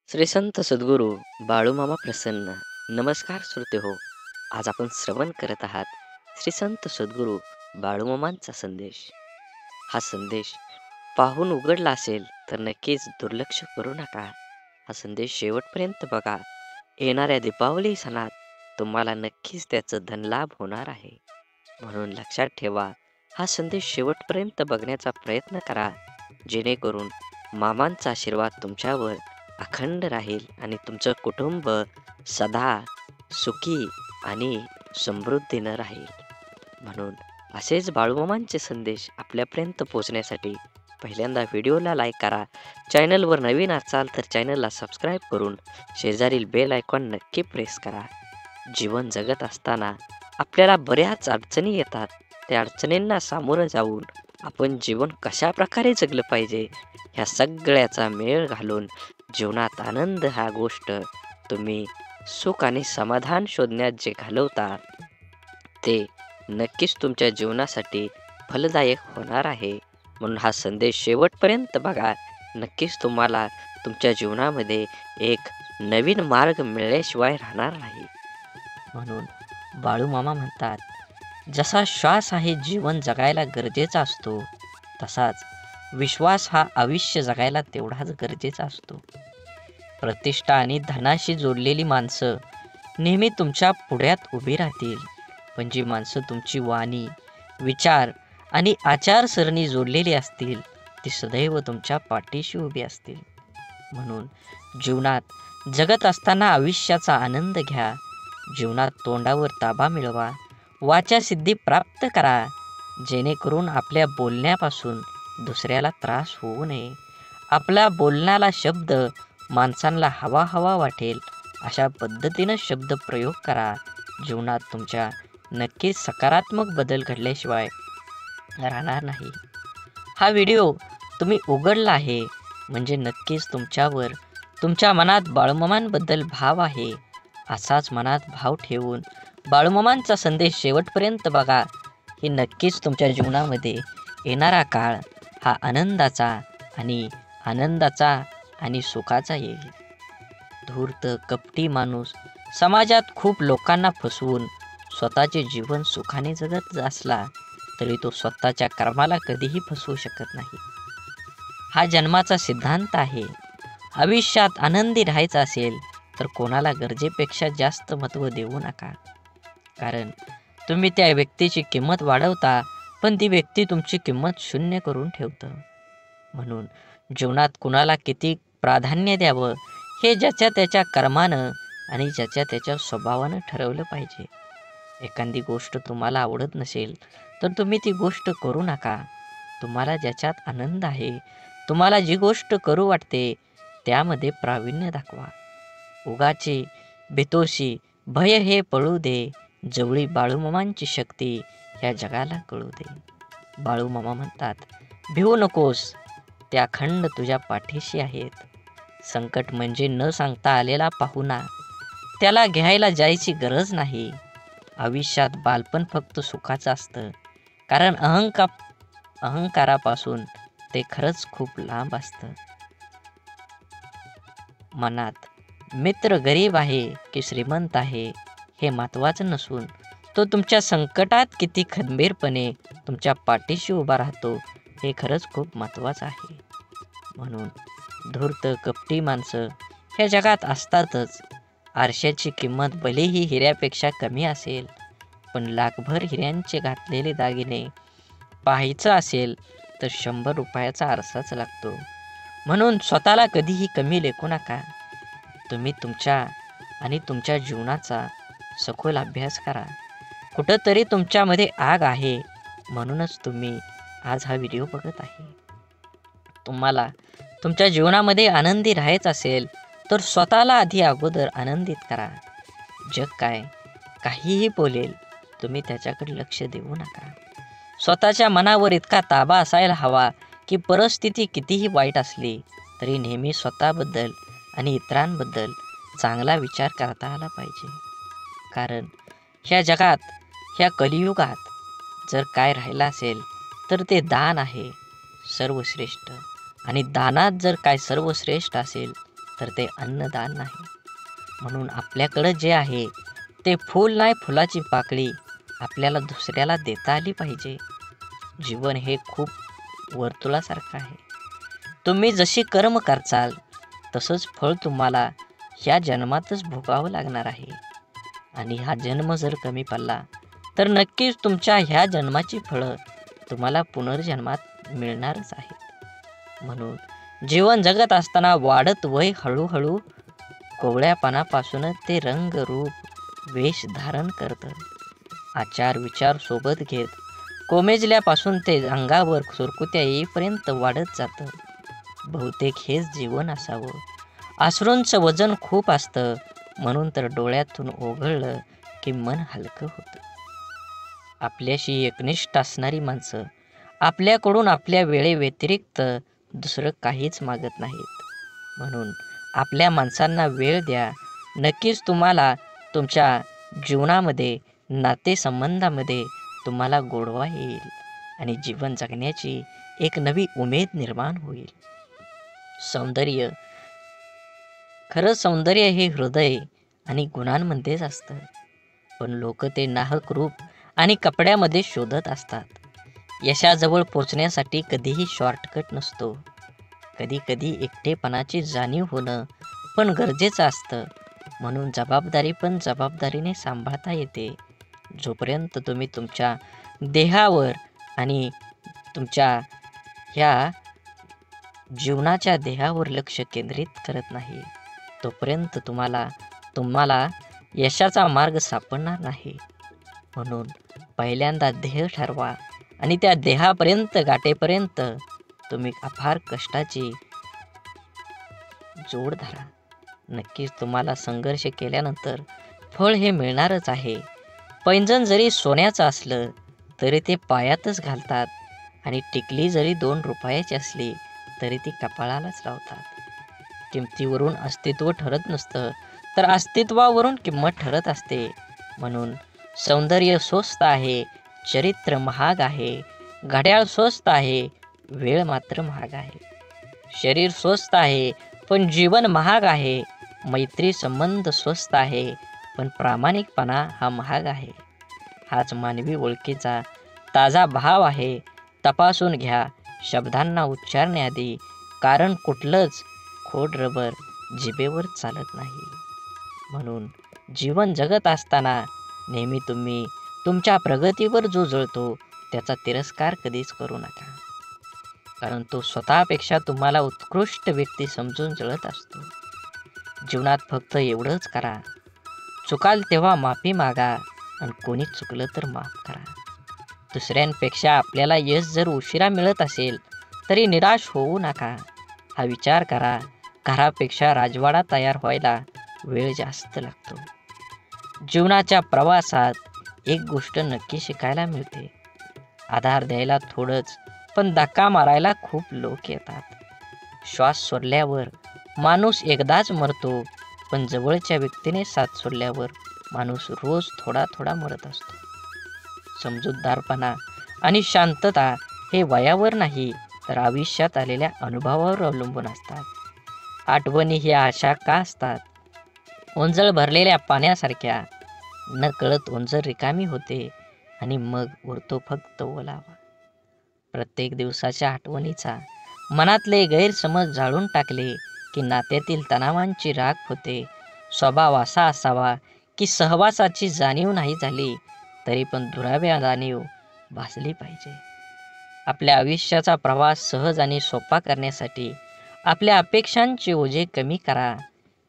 श्री संत सद्गुरू बाळूमामा प्रसन्न. नमस्कार श्रोते हो. आज आपण श्रवण करत आहात श्री संत सद्गुरू बाळूमामांचा संदेश. हा संदेश पाहून उघडला असेल तर नक्कीच दुर्लक्ष करू नका. हा संदेश शेवटपर्यंत बघा. येणाऱ्या दीपावली सणात तुम्हाला नक्कीच त्याचं धनलाभ होणार आहे. म्हणून लक्षात ठेवा, हा संदेश शेवटपर्यंत बघण्याचा प्रयत्न करा, जेणेकरून मामांचा आशीर्वाद तुमच्यावर अखंड राहील आणि तुमचं कुटुंब सदा सुखी आणि समृद्धीनं राहील. म्हणून असेच बाळूमामांचे संदेश आपल्यापर्यंत पोहोचण्यासाठी पहिल्यांदा व्हिडिओला लाईक करा. चॅनलवर नवीन असाल तर चॅनलला सबस्क्राईब करून शेजारील बेल आयकॉन नक्की प्रेस करा. जीवन जगत असताना आपल्याला बऱ्याच अडचणी येतात. त्या अडचणींना सामोरं जाऊन आपण जीवन कशा प्रकारे जगलं पाहिजे, ह्या सगळ्याचा मेळ घालून जीवनात आनंद हा गोष्ट तुम्ही सुख आणि समाधान शोधण्यात जे घालवता, ते नक्कीच तुमच्या जीवनासाठी फलदायक होणार आहे. म्हणून हा संदेश शेवटपर्यंत बघा. नक्कीच तुम्हाला तुमच्या जीवनामध्ये एक नवीन मार्ग मिळाल्याशिवाय राहणार नाही. म्हणून बाळूमामा म्हणतात, जसा श्वास आहे जीवन जगायला गरजेचा असतो, तसाच विश्वास हा आयुष्य जगायला तेवढाच गरजेचा असतो. प्रतिष्ठा आणि धनाशी जोडलेली माणसं नेहमी तुमच्या पुढ्यात उभी राहतील, पण जी माणसं तुमची वाणी, विचार आणि आचारसरणी जोडलेली असतील, ती सदैव तुमच्या पाठीशी उभी असतील. म्हणून जीवनात जगत असताना आयुष्याचा आनंद घ्या. जीवनात तोंडावर ताबा मिळवा, वाचासिद्धी प्राप्त करा, जेणेकरून आपल्या बोलण्यापासून दुसऱ्याला त्रास होऊ नये. आपला बोलण्याला शब्द माणसांना हवा हवा वाटेल अशा पद्धतीनं शब्द प्रयोग करा. जीवनात तुमच्या नक्कीच सकारात्मक बदल घडल्याशिवाय राहणार नाही. हा व्हिडिओ तुम्ही उघडला आहे म्हणजे नक्कीच तुमच्यावर, तुमच्या मनात बाळूमामांबद्दल भाव आहे. असाच मनात भाव ठेवून बाळूमामांचा संदेश शेवटपर्यंत बघा. हे नक्कीच तुमच्या जीवनामध्ये येणारा काळ हा आनंदाचा आणि सुखाचा येईल. धूर्त कपटी माणूस समाजात खूप लोकांना फसवून स्वतःचे जीवन सुखाने जगत असला तरी तो स्वतःच्या कर्माला कधीही फसवू शकत नाही. हा जन्माचा सिद्धांत आहे. आयुष्यात आनंदी राहायचं असेल तर कोणाला गरजेपेक्षा जास्त महत्त्व देऊ नका. कारण तुम्ही त्या व्यक्तीची किंमत वाढवता, पण ती व्यक्ती तुमची किंमत शून्य करून ठेवतं. म्हणून जीवनात कुणाला किती प्राधान्य द्यावं हे ज्याच्या त्याच्या कर्मानं आणि ज्याच्या त्याच्या स्वभावानं ठरवलं पाहिजे. एखादी गोष्ट तुम्हाला आवडत नसेल तर तुम्ही ती गोष्ट करू नका. तुम्हाला ज्याच्यात आनंद आहे, तुम्हाला जी गोष्ट करू वाटते त्यामध्ये प्रावीण्य दाखवा. उगाची बेतोशी भय हे पळू दे, जवळी बाळूमामांची शक्ती ह्या जगाला कळू दे. बाळूमामा म्हणतात, भिवू नकोस, त्या अखंड तुझ्या पाठीशी आहेत. संकट म्हणजे न सांगता आलेला पाहुणा, त्याला घ्यायला जायची गरज नाही. आयुष्यात बालपण फक्त सुखाचं असतं, कारण अहंकारापासून ते खरंच खूप लांब असतं. मनात मित्र गरीब आहे की श्रीमंत आहे हे महत्त्वाचं नसून तो तुमच्या संकटात किती खंबीरपणे तुमच्या पाठीशी उभा राहतो हे खरंच खूप महत्त्वाचं आहे. म्हणून धूर्त कपटी माणसं ह्या जगात असतातच. आरशाची किंमत भलेही हिऱ्यापेक्षा कमी असेल, पण लाखभर हिऱ्यांचे घातलेले दागिने पाहायचं असेल तर 100 रुपयाचा आरसाच लागतो. म्हणून स्वतःला कधीही कमी लेखू नका. तुम्ही तुमच्या जीवनाचा सखोल अभ्यास करा. कुठंतरी तुमच्यामध्ये आग आहे, म्हणूनच तुम्ही आज हा व्हिडिओ बघत आहे. तुम्हाला तुमच्या जीवनामध्ये आनंदी राहायचं असेल तर स्वतःला आधी अगोदर आनंदित करा. जग काहीही बोलेल, तुम्ही त्याच्याकडे लक्ष देऊ नका. स्वतःच्या मनावर इतका ताबा असायला हवा की परिस्थिती कितीही वाईट असली तरी नेहमी स्वतःबद्दल आणि इतरांबद्दल चांगला विचार करता आला पाहिजे. कारण ह्या जगात, ह्या कलियुगात जर काय राहिलं असेल तर ते दान आहे सर्वश्रेष्ठ. आणि दानात जर काय सर्वश्रेष्ठ असेल तर ते अन्नदान नाही. म्हणून आपल्याकडं जे आहे ते फूल नाही, फुलाची पाकळी आपल्याला दुसऱ्याला देता आली पाहिजे. जीवन हे खूप वर्तुळासारखं आहे. तुम्ही जशी कर्म करचाल तसंच फळ तुम्हाला ह्या जन्मातच भोगावं लागणार आहे. आणि हा जन्म जर कमी पडला तर नक्कीच तुमच्या ह्या जन्माची फळं तुम्हाला पुनर्जन्मात मिळणारच आहेत. म्हणून जीवन जगत असताना वाढत वय हळूहळू कोवळ्यापणापासून ते रंग रूप वेश धारण करतं. आचार विचार सोबत घेत कोमेजल्यापासून ते अंगावर सुरकुत्या येईपर्यंत वाढत जातं. बहुतेक हेच जीवन असावं. अश्रूंचं वजन खूप असतं, म्हणून तर डोळ्यातून ओघळलं की मन हलकं होतं. आपल्याशी एकनिष्ठ असणारी माणसं आपल्याकडून आपल्या वेळेव्यतिरिक्त दुसरं काहीच मागत नाहीत. म्हणून आपल्या माणसांना वेळ द्या. नक्कीच तुम्हाला तुमच्या जीवनामध्ये, नातेसंबंधामध्ये तुम्हाला गोडवा येईल आणि जीवन जगण्याची एक नवी उमेद निर्माण होईल. सौंदर्य, खरं सौंदर्य हे हृदय आणि गुणांमध्येच असतं. पण लोक ते नाहक रूप आणि कपड्यामध्ये शोधत असतात. यशाजवळ पोचण्यासाठी कधीही शॉर्टकट नसतो. कधी कधी एकटेपणाची जाणीव होणं पण गरजेचं असतं. म्हणून जबाबदारी पण जबाबदारीने सांभाळता येते. जोपर्यंत तुम्ही तुमच्या देहावर आणि तुमच्या ह्या जीवनाच्या देहावर लक्ष केंद्रित करत नाही, तोपर्यंत तुम्हाला यशाचा मार्ग सापडणार नाही. म्हणून पहिल्यांदा ध्येय ठरवा आणि त्या देहापर्यंत गाठेपर्यंत तुम्ही अपार कष्टाची जोड धरा. नक्कीच तुम्हाला संघर्ष केल्यानंतर फळ हे मिळणारच आहे. पैंजण जरी सोन्याचं असलं तरी ते पायातच घालतात आणि टिकली जरी 2 रुपयाची असली तरी ती कपाळालाच लावतात. किमतीवरून अस्तित्व ठरत नसतं, तर अस्तित्वावरून किंमत ठरत असते. म्हणून सौंदर्य स्वस्त आहे, चरित्र महाग आहे, घड्याळ स्वस्त आहे, वेळ मात्र महाग आहे. शरीर स्वस्त आहे पण जीवन महाग आहे. मैत्री संबंध स्वस्त आहे पण प्रामाणिकपणा हा महाग आहे. हाच मानवी ओळखीचा ताजा भाव आहे. तपासून घ्या शब्दांना उच्चारण्याआधी, कारण कुठलंच खोड रबर जिभेवर चालत नाही. म्हणून जीवन जगत असताना नेहमी तुम्ही तुमच्या प्रगतीवर जो जळतो त्याचा तिरस्कार कधीच करू नका, कारण तो स्वतःपेक्षा तुम्हाला उत्कृष्ट व्यक्ती समजून जळत असतो. जीवनात फक्त एवढंच करा, चुकाल तेव्हा माफी मागा आणि कोणी चुकलं तर माफ करा. दुसऱ्यांपेक्षा आपल्याला यश जर उशिरा मिळत असेल तरी निराश होऊ नका. हा विचार करा, घरापेक्षा राजवाडा तयार व्हायला वेळ जास्त लागतो. जीवनाच्या प्रवासात एक गोष्ट नक्की शिकायला मिळते, आधार द्यायला थोडंच पण धक्का मारायला खूप लोक येतात. श्वास सोडल्यावर माणूस एकदाच मरतो, पण जवळच्या व्यक्तीने साथ सोडल्यावर माणूस रोज थोडा थोडा मरत असतो. समजूतदारपणा आणि शांतता हे वयावर नाही तर आयुष्यात आलेल्या अनुभवावर अवलंबून असतात. आठवणी ह्या अशा का असतात? ओंजळ भरलेल्या पाण्यासारख्या. न कळत ओंजळ रिकामी होते आणि मग उरतो फक्त ओलावा. प्रत्येक दिवसाच्या आठवणीचा मनातले गैरसमज जाळून टाकले की नात्यातील तणावांची राख होते. स्वभाव असा असावा की सहवासाची जाणीव नाही झाली तरी पण दुराव्या जाणीव भासली पाहिजे. आपल्या आयुष्याचा प्रवास सहज आणि सोपा करण्यासाठी आपल्या अपेक्षांचे ओझे कमी करा.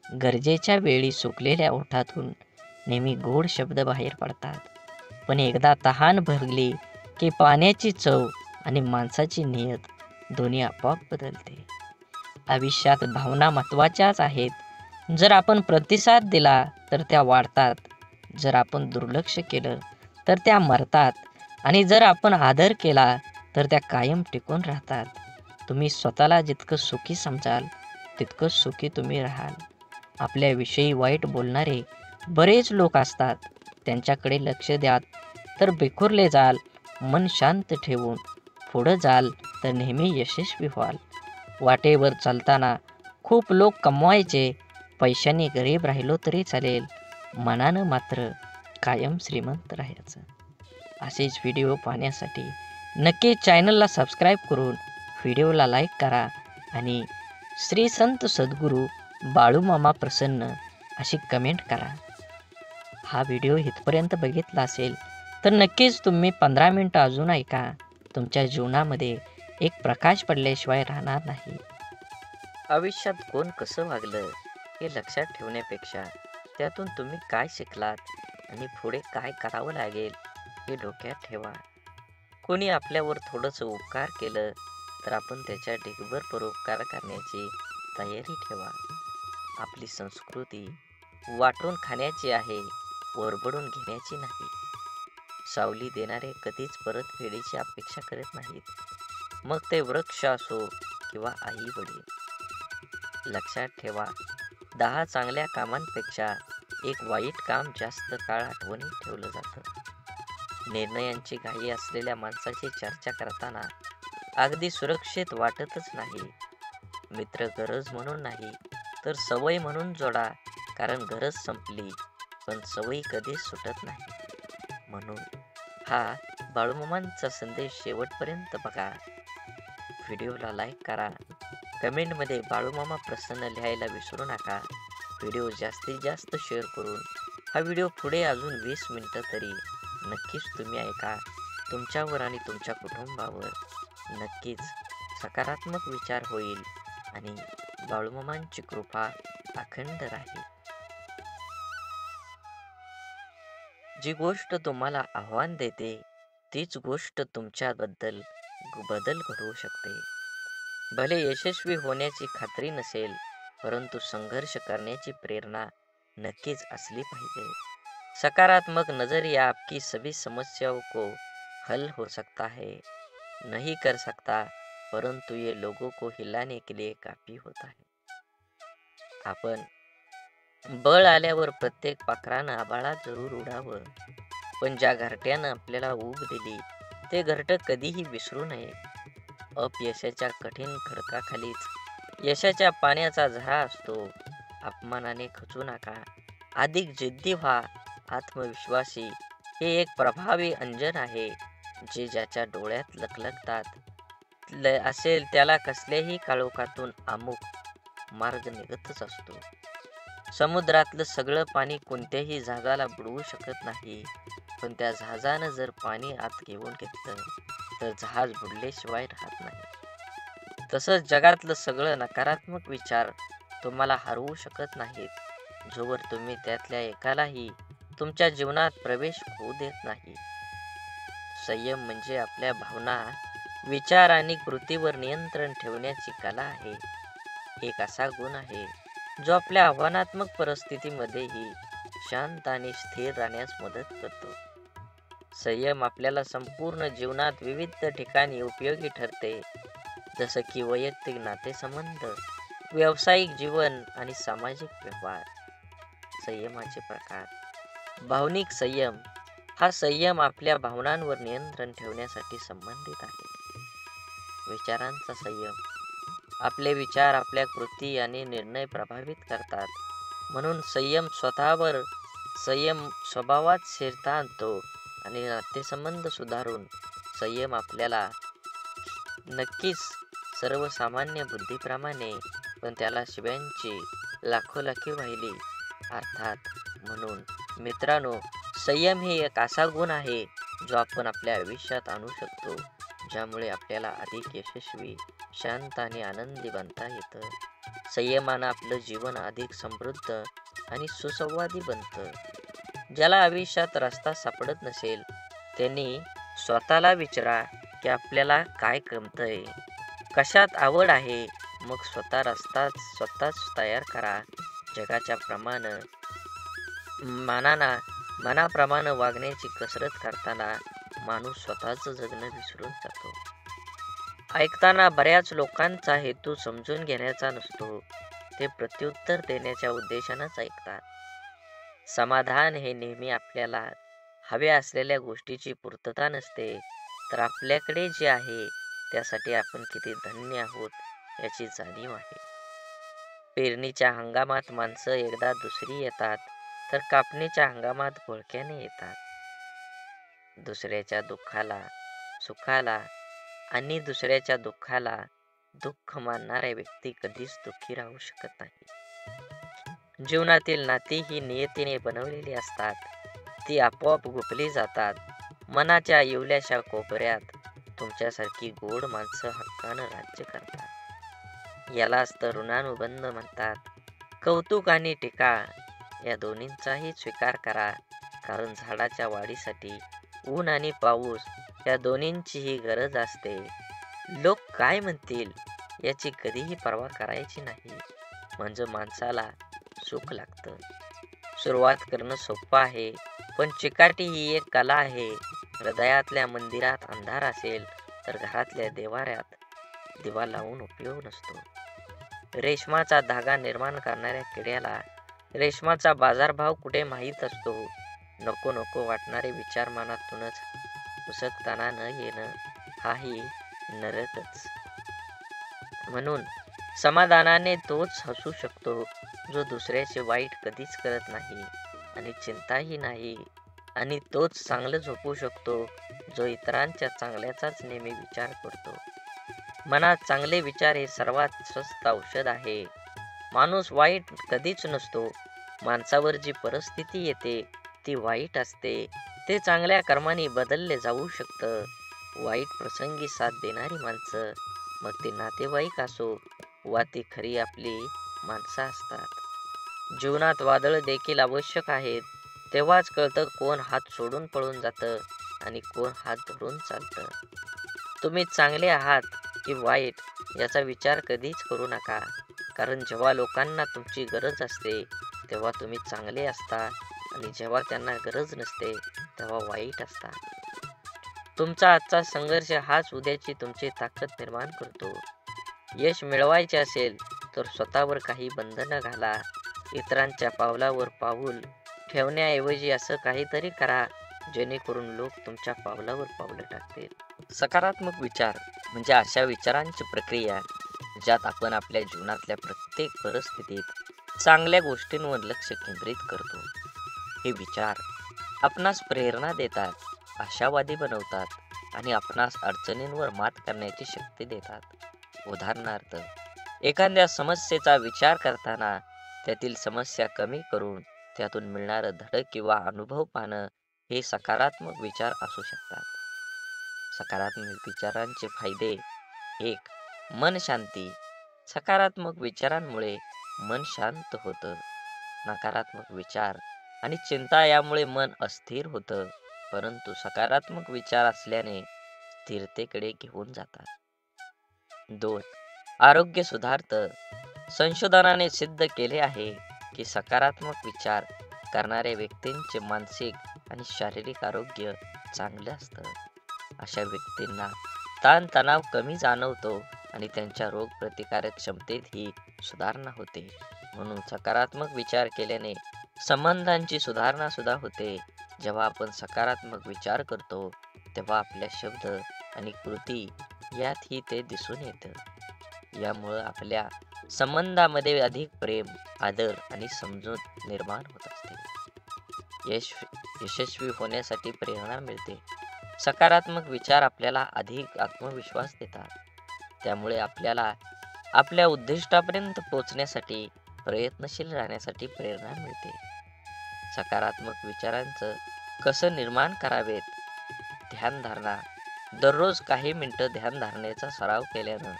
गरजेच्या वेळी सुकलेल्या ओठातून नेहमी गोड शब्द बाहेर पडतात, पण एकदा तहान भरली की पाण्याची चव आणि माणसाची नियत दोन्ही आपोआप बदलते. आयुष्यात भावना महत्त्वाच्याच आहेत. जर आपण प्रतिसाद दिला तर त्या वाढतात, जर आपण दुर्लक्ष केलं तर त्या मरतात आणि जर आपण आदर केला तर त्या कायम टिकून राहतात. तुम्ही स्वतःला जितकं सुखी समजाल तितकं सुखी तुम्ही राहाल. आपल्याविषयी वाईट बोलणारे बरेच लोक असतात, त्यांच्याकडे लक्ष द्या तर बिखुरले जाल. मन शांत ठेवून पुढं जाल तर नेहमी यशस्वी व्हाल. वाटेवर चालताना खूप लोक कमवायचे, पैशाने गरीब राहिलो तरी चालेल, मनानं मात्र कायम श्रीमंत राहायचं. असेच व्हिडिओ पाहण्यासाठी नक्की चॅनलला सबस्क्राईब करून व्हिडिओला लाईक करा आणि श्री संत सद्गुरू बाळूमामा प्रसन्न अशी कमेंट करा. हा व्हिडिओ इथपर्यंत बघितला असेल तर नक्कीच तुम्ही 15 मिनटं अजून ऐका. तुमच्या जीवनामध्ये एक प्रकाश पडल्याशिवाय राहणार नाही. आयुष्यात कोण कसं वागलं हे लक्षात ठेवण्यापेक्षा त्यातून तुम्ही काय शिकलात आणि पुढे काय करावं लागेल हे डोक्यात ठेवा. कोणी आपल्यावर थोडंसं उपकार केलं तर आपण त्याच्या ढिगभर परोपकार करण्याची तयारी ठेवा. आपली संस्कृती वाटून खाण्याची आहे, ओरबडून घेण्याची नाही. सावली देणारे कधीच परतफेडीची अपेक्षा करत नाहीत, मग ते वृक्ष असो किंवा आई वडील. लक्षात ठेवा, 10 चांगल्या कामांपेक्षा एक वाईट काम जास्त काळ आठवणीत ठेवलं जातं. निर्णयांची घाई असलेल्या माणसाची चर्चा करताना अगदी सुरक्षित वाटतच नाही. मित्र गरज म्हणून नाही तर सवय म्हणून जोडा, कारण गरज संपली पण सवयी कधीच सुटत नाही. म्हणून हा बाळूमामांचा संदेश शेवटपर्यंत बघा. व्हिडिओला लाईक करा, कमेंटमध्ये बाळूमामा प्रसन्न लिहायला विसरू नका. व्हिडिओ जास्तीत जास्त शेअर करून हा व्हिडिओ पुढे अजून 20 मिनिटं तरी नक्कीच तुम्ही ऐका. तुमच्यावर आणि तुमच्या कुटुंबावर नक्कीच सकारात्मक विचार होईल आणि बाळूमामांची कृपा अखंड राहील. जी गोष्ट तुम्हाला आव्हान देते तीच गोष्ट तुमच्याबद्दल बदल घडवू शकते. भले यशस्वी होण्याची खात्री नसेल, परंतु संघर्ष करण्याची प्रेरणा नक्कीच असली पाहिजे. सकारात्मक नजरिया आपकी सभी समस्याओं को हल हो सकता है, नहीं कर सकता, परंतु ये लोगों को हिलाने के लिए काफी होता है. आपण बळ आल्यावर प्रत्येक पाखरानं आभाळात जरूर उडावं, पण ज्या घरट्यानं आपल्याला ऊब दिली ते घरटं कधीही विसरू नये. अपयशाच्या कठीण खडकाखालीच यशाच्या पाण्याचा झरा असतो. अपमानाने खचू नका, अधिक जिद्दी व्हा. आत्मविश्वासी हे एक प्रभावी अंजन आहे, जे ज्याच्या डोळ्यात लखलखतात असेल त्याला कसल्याही काळोखातून अमुक मार्ग निघतच असतो. समुद्रातलं सगळं पाणी कोणत्याही जहाजाला बुडवू शकत नाही, पण त्या जहाजानं जर पाणी आत घेऊन घेतलं तर जहाज बुडल्याशिवाय राहत नाही. तसंच जगातलं सगळं नकारात्मक विचार तुम्हाला हरवू शकत नाहीत, जोवर तुम्ही त्यातल्या एकालाही तुमच्या जीवनात प्रवेश होऊ देत नाही. संयम म्हणजे आपल्या भावना, विचार आणि कृतीवर नियंत्रण ठेवण्याची कला आहे. एक असा गुण आहे जो आपल्या आव्हानात्मक परिस्थितीमध्येही शांत आणि स्थिर राहण्यास मदत करतो. संयम आपल्याला संपूर्ण जीवनात विविध ठिकाणी उपयोगी ठरते, जसं की वैयक्तिक नातेसंबंध, व्यावसायिक जीवन आणि सामाजिक व्यवहार. संयमाचे प्रकार. भावनिक संयम. हा संयम आपल्या भावनांवर नियंत्रण ठेवण्यासाठी संबंधित आहे. विचारांचा संयम. आपले विचार आपल्या कृती आणि निर्णय प्रभावित करतात, म्हणून संयम स्वभावात स्थिरता आणतो आणि नातेसंबंध सुधारून संयम आपल्याला नक्कीच सर्वसामान्य बुद्धीप्रमाणे, पण त्याला शिव्यांची लाखोलाखी वाहिली अर्थात. म्हणून मित्रांनो, संयम हे एक असा गुण आहे जो आपण आपल्या आयुष्यात आणू शकतो, ज्यामुळे आपल्याला अधिक यशस्वी, शांत आणि आनंदी बनता येतं. संयमानं आपलं जीवन अधिक समृद्ध आणि सुसंवादी बनतं. ज्याला आयुष्यात रस्ता सापडत नसेल त्यांनी स्वतःला विचारा की आपल्याला काय जमतंय, कशात आवड आहे, मग स्वतःच तयार करा. जगाच्या मनाप्रमाणे वागण्याची कसरत करताना माणूस स्वतःचं जगणं विसरून जातो. ऐकताना बऱ्याच लोकांचा हेतू समजून घेण्याचा नसतो, ते प्रत्युत्तर देण्याच्या उद्देशानंच ऐकतात. समाधान हे नेहमी आपल्याला हव्या असलेल्या गोष्टीची पूर्तता नसते, तर आपल्याकडे जे आहे त्यासाठी आपण किती धन्य आहोत याची जाणीव आहे. पेरणीच्या हंगामात माणसं एकदा दुसरी येतात, तर कापणीच्या हंगामात घोळक्याने येतात. दुसऱ्याच्या दुःखाला, सुखाला आणि दुसऱ्याच्या दुःखाला दुःख मानणारा व्यक्ती कधीच दुःखी राहू शकत नाही. जीवनातील नाती ही नियतीने बनवलेली असतात. ती आपोआप गुंफली जातात. मनाच्या इवल्याशा कोपऱ्यात तुमच्यासारखी गोड माणसं हक्कानं राज्य करतात. यालाच तर ऋणानुबंध म्हणतात. कौतुक आणि टीका या दोन्हींचाही स्वीकार करा, कारण झाडाच्या वाढीसाठी ऊन आणि पाऊस या दोन्हींचीही गरज असते. लोक काय म्हणतील याची कधीही पर्वा करायची नाही, म्हणजे माणसाला सुख लागतं. सुरुवात करणं सोपं आहे, पण चिकाटी ही एक कला आहे. हृदयातल्या मंदिरात अंधार असेल तर घरातल्या देवाऱ्यात दिवा लावून उपयोग नसतो. रेशमाचा धागा निर्माण करणाऱ्या किड्याला रेशमाचा बाजारभाव कुठे माहीत असतो. नको नको वाटणारे विचार मनातूनच उसकताना न येणं हाही नरकच. म्हणून समाधानाने तोच हसू शकतो जो दुसऱ्याचे वाईट कधीच करत नाही आणि चिंताही नाही, आणि तोच चांगलं झोपू शकतो जो इतरांच्या चांगल्याचाच नेहमी विचार करतो. मनात चांगले विचार हे सर्वात स्वस्त औषध आहे. माणूस वाईट कधीच नसतो. माणसावर जी परिस्थिती येते ती वाईट असते. ते चांगल्या कर्माने बदलले जाऊ शकतं. वाईट प्रसंगी साथ देणारी माणसं, मग ते नातेवाईक असो वा ती खरी आपली माणसं असतात. जीवनात वादळ देखील आवश्यक आहेत. तेव्हाच कळतं कोण हात सोडून पळून जातं आणि कोण हात धरून चालतं. तुम्ही चांगले आहात की वाईट याचा विचार कधीच करू नका, कारण जेव्हा लोकांना तुमची गरज असते तेव्हा तुम्ही चांगले असता, आणि जेव्हा त्यांना गरज नसते तेव्हा वाईट असता. तुमचा आजचा संघर्ष हाच उद्याची तुमची ताकद निर्माण करतो. यश मिळवायचे असेल तर स्वतःवर काही बंधनं घाला. इतरांच्या पावलावर पाऊल ठेवण्याऐवजी असं काहीतरी करा जेणेकरून लोक तुमच्या पावलावर पावलं टाकतील. सकारात्मक विचार म्हणजे अशा विचारांची प्रक्रिया ज्यात आपण आपल्या जीवनातल्या प्रत्येक परिस्थितीत चांगल्या गोष्टींवर लक्ष केंद्रित करतो. हे विचार आपणास प्रेरणा देतात, आशावादी बनवतात आणि आपणास अडचणींवर मात करण्याची शक्ती देतात. उदाहरणार्थ, एखाद्या समस्येचा विचार करताना त्यातील समस्या कमी करून त्यातून मिळणारं धडक किंवा अनुभव पाहणं हे सकारात्मक विचार असू शकतात. सकारात्मक विचारांचे फायदे: 1. मन शांती. सकारात्मक विचारांमुळे मन शांत होतं. नकारात्मक विचार आणि चिंता यामुळे मन अस्थिर होतं, परंतु सकारात्मक विचार असल्याने स्थिरतेकडे घेऊन जातात. 2. आरोग्य सुधारतं. संशोधनाने सिद्ध केले आहे की सकारात्मक विचार करणाऱ्या व्यक्तींचे मानसिक आणि शारीरिक आरोग्य चांगले असतं. अशा व्यक्तींना ताणतणाव कमी जाणवतो आणि त्यांच्या रोगप्रतिकारक क्षमतेतही सुधारणा होते. म्हणून सकारात्मक विचार केल्याने संबंधांची सुधारणा सुद्धा होते. जेव्हा आपण सकारात्मक विचार करतो तेव्हा आपल्या शब्द आणि कृती यातही ते दिसून येतं. यामुळं आपल्या संबंधामध्ये अधिक प्रेम, आदर आणि समजूत निर्माण होत असते. यशस्वी होण्यासाठी प्रेरणा मिळते. सकारात्मक विचार आपल्याला अधिक आत्मविश्वास देतात. त्यामुळे आपल्याला आपल्या उद्दिष्टापर्यंत पोहोचण्यासाठी प्रयत्नशील राहण्यासाठी प्रेरणा मिळते. सकारात्मक विचारांचं कसं निर्माण करावेत? ध्यानधारणा. दररोज काही मिनिटं ध्यानधारणेचा सराव केल्यानं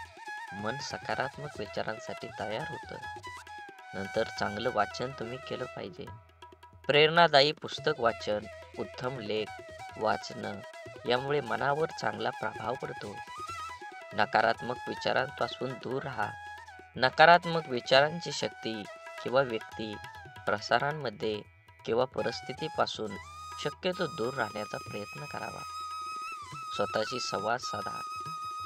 मन सकारात्मक विचारांसाठी तयार होतं. नंतर चांगलं वाचन तुम्ही केलं पाहिजे. प्रेरणादायी पुस्तक वाचन, उत्तम लेख वाचणं यामुळे मनावर चांगला प्रभाव पडतो. नकारात्मक विचारांपासून दूर राहा. नकारात्मक विचारांची शक्ती किंवा व्यक्ती, प्रसारांमध्ये किंवा परिस्थितीपासून शक्यतो दूर राहण्याचा प्रयत्न करावा. स्वतःशी संवाद साधा.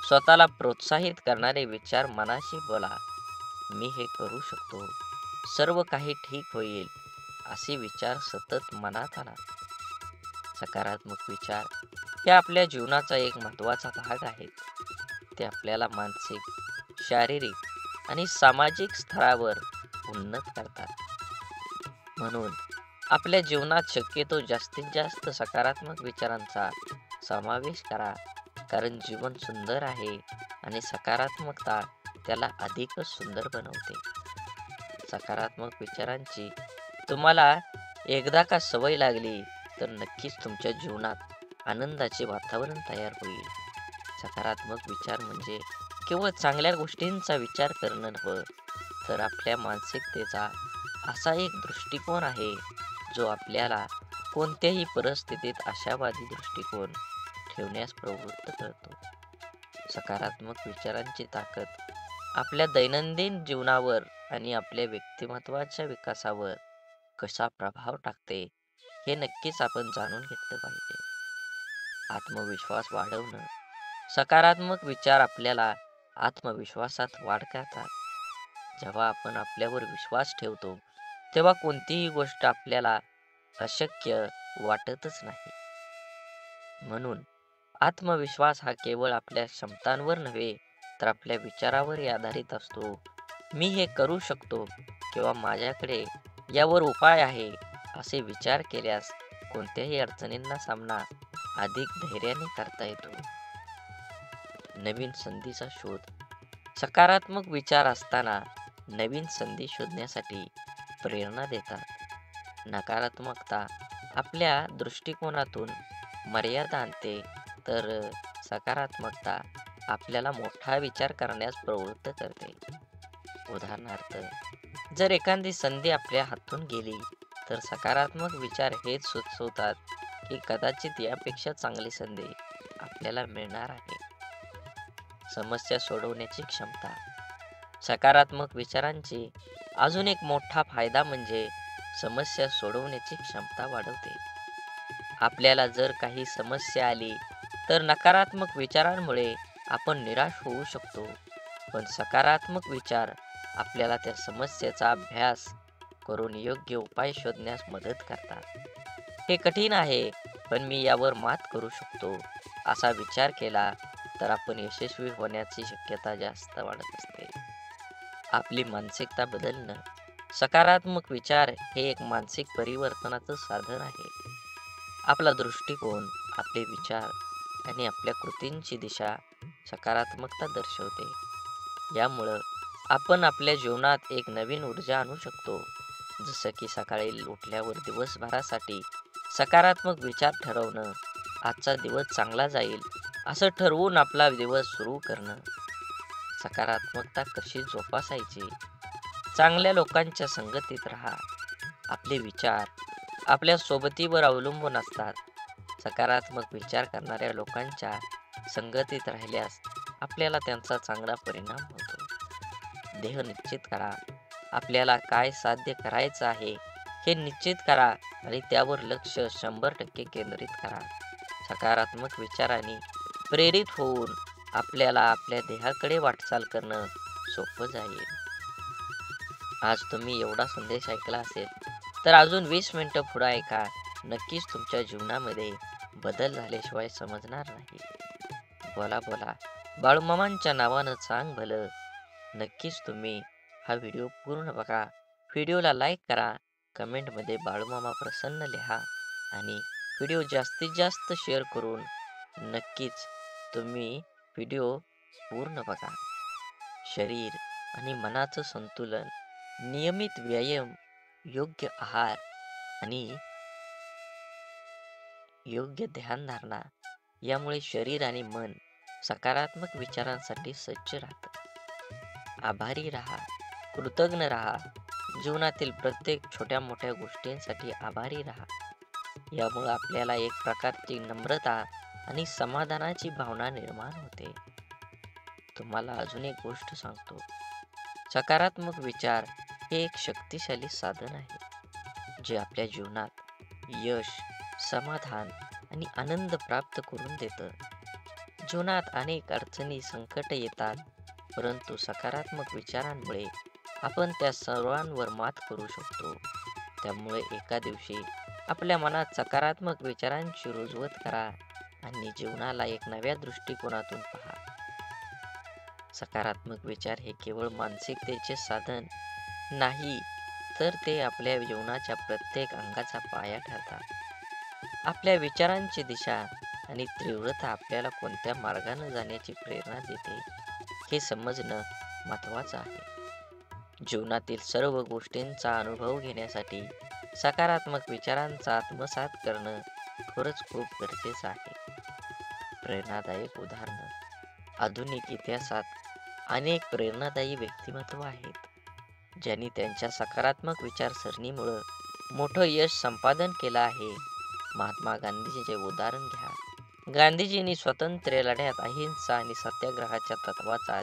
स्वतःला प्रोत्साहित करणारे विचार मनाशी बोला. मी हे करू शकतो, सर्व काही ठीक होईल, असे विचार सतत मनात आणा. सकारात्मक विचार हे आपल्या जीवनाचा एक महत्त्वाचा भाग आहेत. ते आपल्याला मानसिक, शारीरिक आणि सामाजिक स्तरावर उन्नत करतात. म्हणून आपल्या जीवनात शक्यतो जास्तीत जास्त सकारात्मक विचारांचा समावेश करा, कारण जीवन सुंदर आहे आणि सकारात्मकता त्याला अधिकच सुंदर बनवते. सकारात्मक विचारांची तुम्हाला एकदा का सवय लागली तर नक्कीच तुमच्या जीवनात आनंदाचे वातावरण तयार होईल. सकारात्मक विचार म्हणजे केवळ चांगल्या गोष्टींचा विचार करणं नव्हे, तर आपल्या मानसिकतेचा असा एक दृष्टिकोन आहे जो आपल्याला कोणत्याही परिस्थितीत आशावादी दृष्टिकोन ठेवण्यास प्रवृत्त करतो. सकारात्मक विचारांची ताकद आपल्या दैनंदिन जीवनावर आणि आपल्या व्यक्तिमत्वाच्या विकासावर कसा प्रभाव टाकते हे नक्कीच आपण जाणून घेतलं पाहिजे. आत्मविश्वास वाढवणं. सकारात्मक विचार आपल्याला आत्मविश्वासात वाढ करतात. जेव्हा आपण आपल्यावर विश्वास ठेवतो तेव्हा कोणतीही गोष्ट आपल्याला अशक्य वाटतच नाही. म्हणून आत्मविश्वास हा केवळ आपल्या क्षमतांवर नव्हे तर आपल्या विचारावर आधारित असतो. मी हे करू शकतो किंवा माझ्याकडे यावर उपाय आहे असे विचार केल्यास कोणत्याही अडचणींना सामना अधिक धैर्याने करता येतो. नवीन संधीचा शोध. सकारात्मक विचार असताना नवीन संधी शोधण्यासाठी प्रेरणा देतात. नकारात्मकता आपल्या दृष्टिकोनातून मर्यादा आणते, तर सकारात्मकता आपल्याला मोठा विचार करण्यास प्रवृत्त करते. उदाहरणार्थ, जर एखादी संधी आपल्या हातून गेली तर सकारात्मक विचार हेच सुचवतात की कदाचित यापेक्षा चांगली संधी आपल्याला मिळणार आहे. समस्या सोडवण्याची क्षमता. सकारात्मक विचारांची अजून एक मोठा फायदा म्हणजे समस्या सोडवण्याची क्षमता वाढवते. आपल्याला जर काही समस्या आली तर नकारात्मक विचारांमुळे आपण निराश होऊ शकतो, पण सकारात्मक विचार आपल्याला त्या समस्येचा अभ्यास करून योग्य उपाय शोधण्यास मदत करतात. हे कठीण आहे, पण मी यावर मात करू शकतो असा विचार केला तर आपण यशस्वी होण्याची शक्यता जास्त वाढत असते. आपली मानसिकता बदलणं. सकारात्मक विचार हे एक मानसिक परिवर्तनाचं साधन आहे. आपला दृष्टिकोन, आपले विचार आणि आपल्या कृतींची दिशा सकारात्मकता दर्शवते. यामुळं आपण आपल्या जीवनात एक नवीन ऊर्जा आणू शकतो. जसं की सकाळी उठल्यावर दिवसभरासाठी सकारात्मक विचार ठरवणं, आजचा दिवस चांगला जाईल असं ठरवून आपला दिवस सुरू करणं. सकारात्मकता कशी जोपासायची. चांगल्या लोकांच्या संगतीत राहा. आपले विचार आपल्या सोबतीवर अवलंबून असतात. सकारात्मक विचार करणाऱ्या लोकांच्या संगतीत राहिल्यास आपल्याला त्यांचा चांगला परिणाम होतो. ध्येय निश्चित करा. आपल्याला काय साध्य करायचं आहे हे निश्चित करा आणि त्यावर लक्ष 100% केंद्रित करा. सकारात्मक विचारांनी प्रेरित होऊन आपल्याला आपल्या ध्येयाकडे वाटचाल करणं सोपं जाईल. आज तुम्ही एवढा संदेश ऐकला असेल तर अजून 20 मिनिटं पुढे ऐका. नक्कीच तुमच्या जीवनामध्ये बदल झाल्याशिवाय समजणार नाही. बोला बोला बाळूमामांच्या नावानं सांग भलं. नक्कीच तुम्ही हा व्हिडिओ पूर्ण बघा. व्हिडिओला लाईक करा. कमेंटमध्ये बाळूमामा प्रसन्न लिहा आणि व्हिडिओ जास्तीत जास्त शेअर करून नक्कीच तुम्ही व्हिडिओ पूर्ण बघा. शरीर आणि मनाचं संतुलन, नियमित व्यायाम, योग्य आहार आणि योग्य ध्यानधारणा यामुळे शरीर आणि मन सकारात्मक विचारांसाठी सज्ज राहतं. आभारी राहा, कृतज्ञ राहा. जीवनातील प्रत्येक छोट्या मोठ्या गोष्टींसाठी आभारी राहा. यामुळे आपल्याला एक प्रकारची नम्रता आणि समाधानाची भावना निर्माण होते. तुम्हाला अजून एक गोष्ट सांगतो. सकारात्मक विचार हे एक शक्तिशाली साधन आहे जे आपल्या जीवनात यश, समाधान आणि आनंद प्राप्त करून देतं. जीवनात अनेक अडचणी, संकट येतात, परंतु सकारात्मक विचारांमुळे आपण त्या सर्वांवर मात करू शकतो. त्यामुळे एका दिवशी आपल्या मनात सकारात्मक विचारांची रुजवत करा आणि जीवनाला एक नव्या दृष्टिकोनातून पहा. सकारात्मक विचार हे केवळ मानसिकतेचे साधन नाही, तर ते आपल्या जीवनाच्या प्रत्येक अंगाचा पाया ठरतात. आपल्या विचारांची दिशा आणि तीव्रता आपल्याला कोणत्या मार्गाने जाण्याची प्रेरणा देते, हे समजणं महत्त्वाचं आहे. जीवनातील सर्व गोष्टींचा अनुभव घेण्यासाठी सकारात्मक विचारांचा आत्मसात करणं खरंच खूप गरजेचं आहे. प्रेरणादायक उदाहरणं. आधुनिक इतिहासात अनेक प्रेरणादायी व्यक्तिमत्व आहेत, ज्यांनी त्यांच्या सकारात्मक विचारसरणीमुळं मोठं यश संपादन केलं आहे. महात्मा गांधीजींचे उदाहरण घ्या. गांधीजींनी स्वातंत्र्य लढ्यात अहिंसा आणि सत्याग्रहाच्या तत्वाचा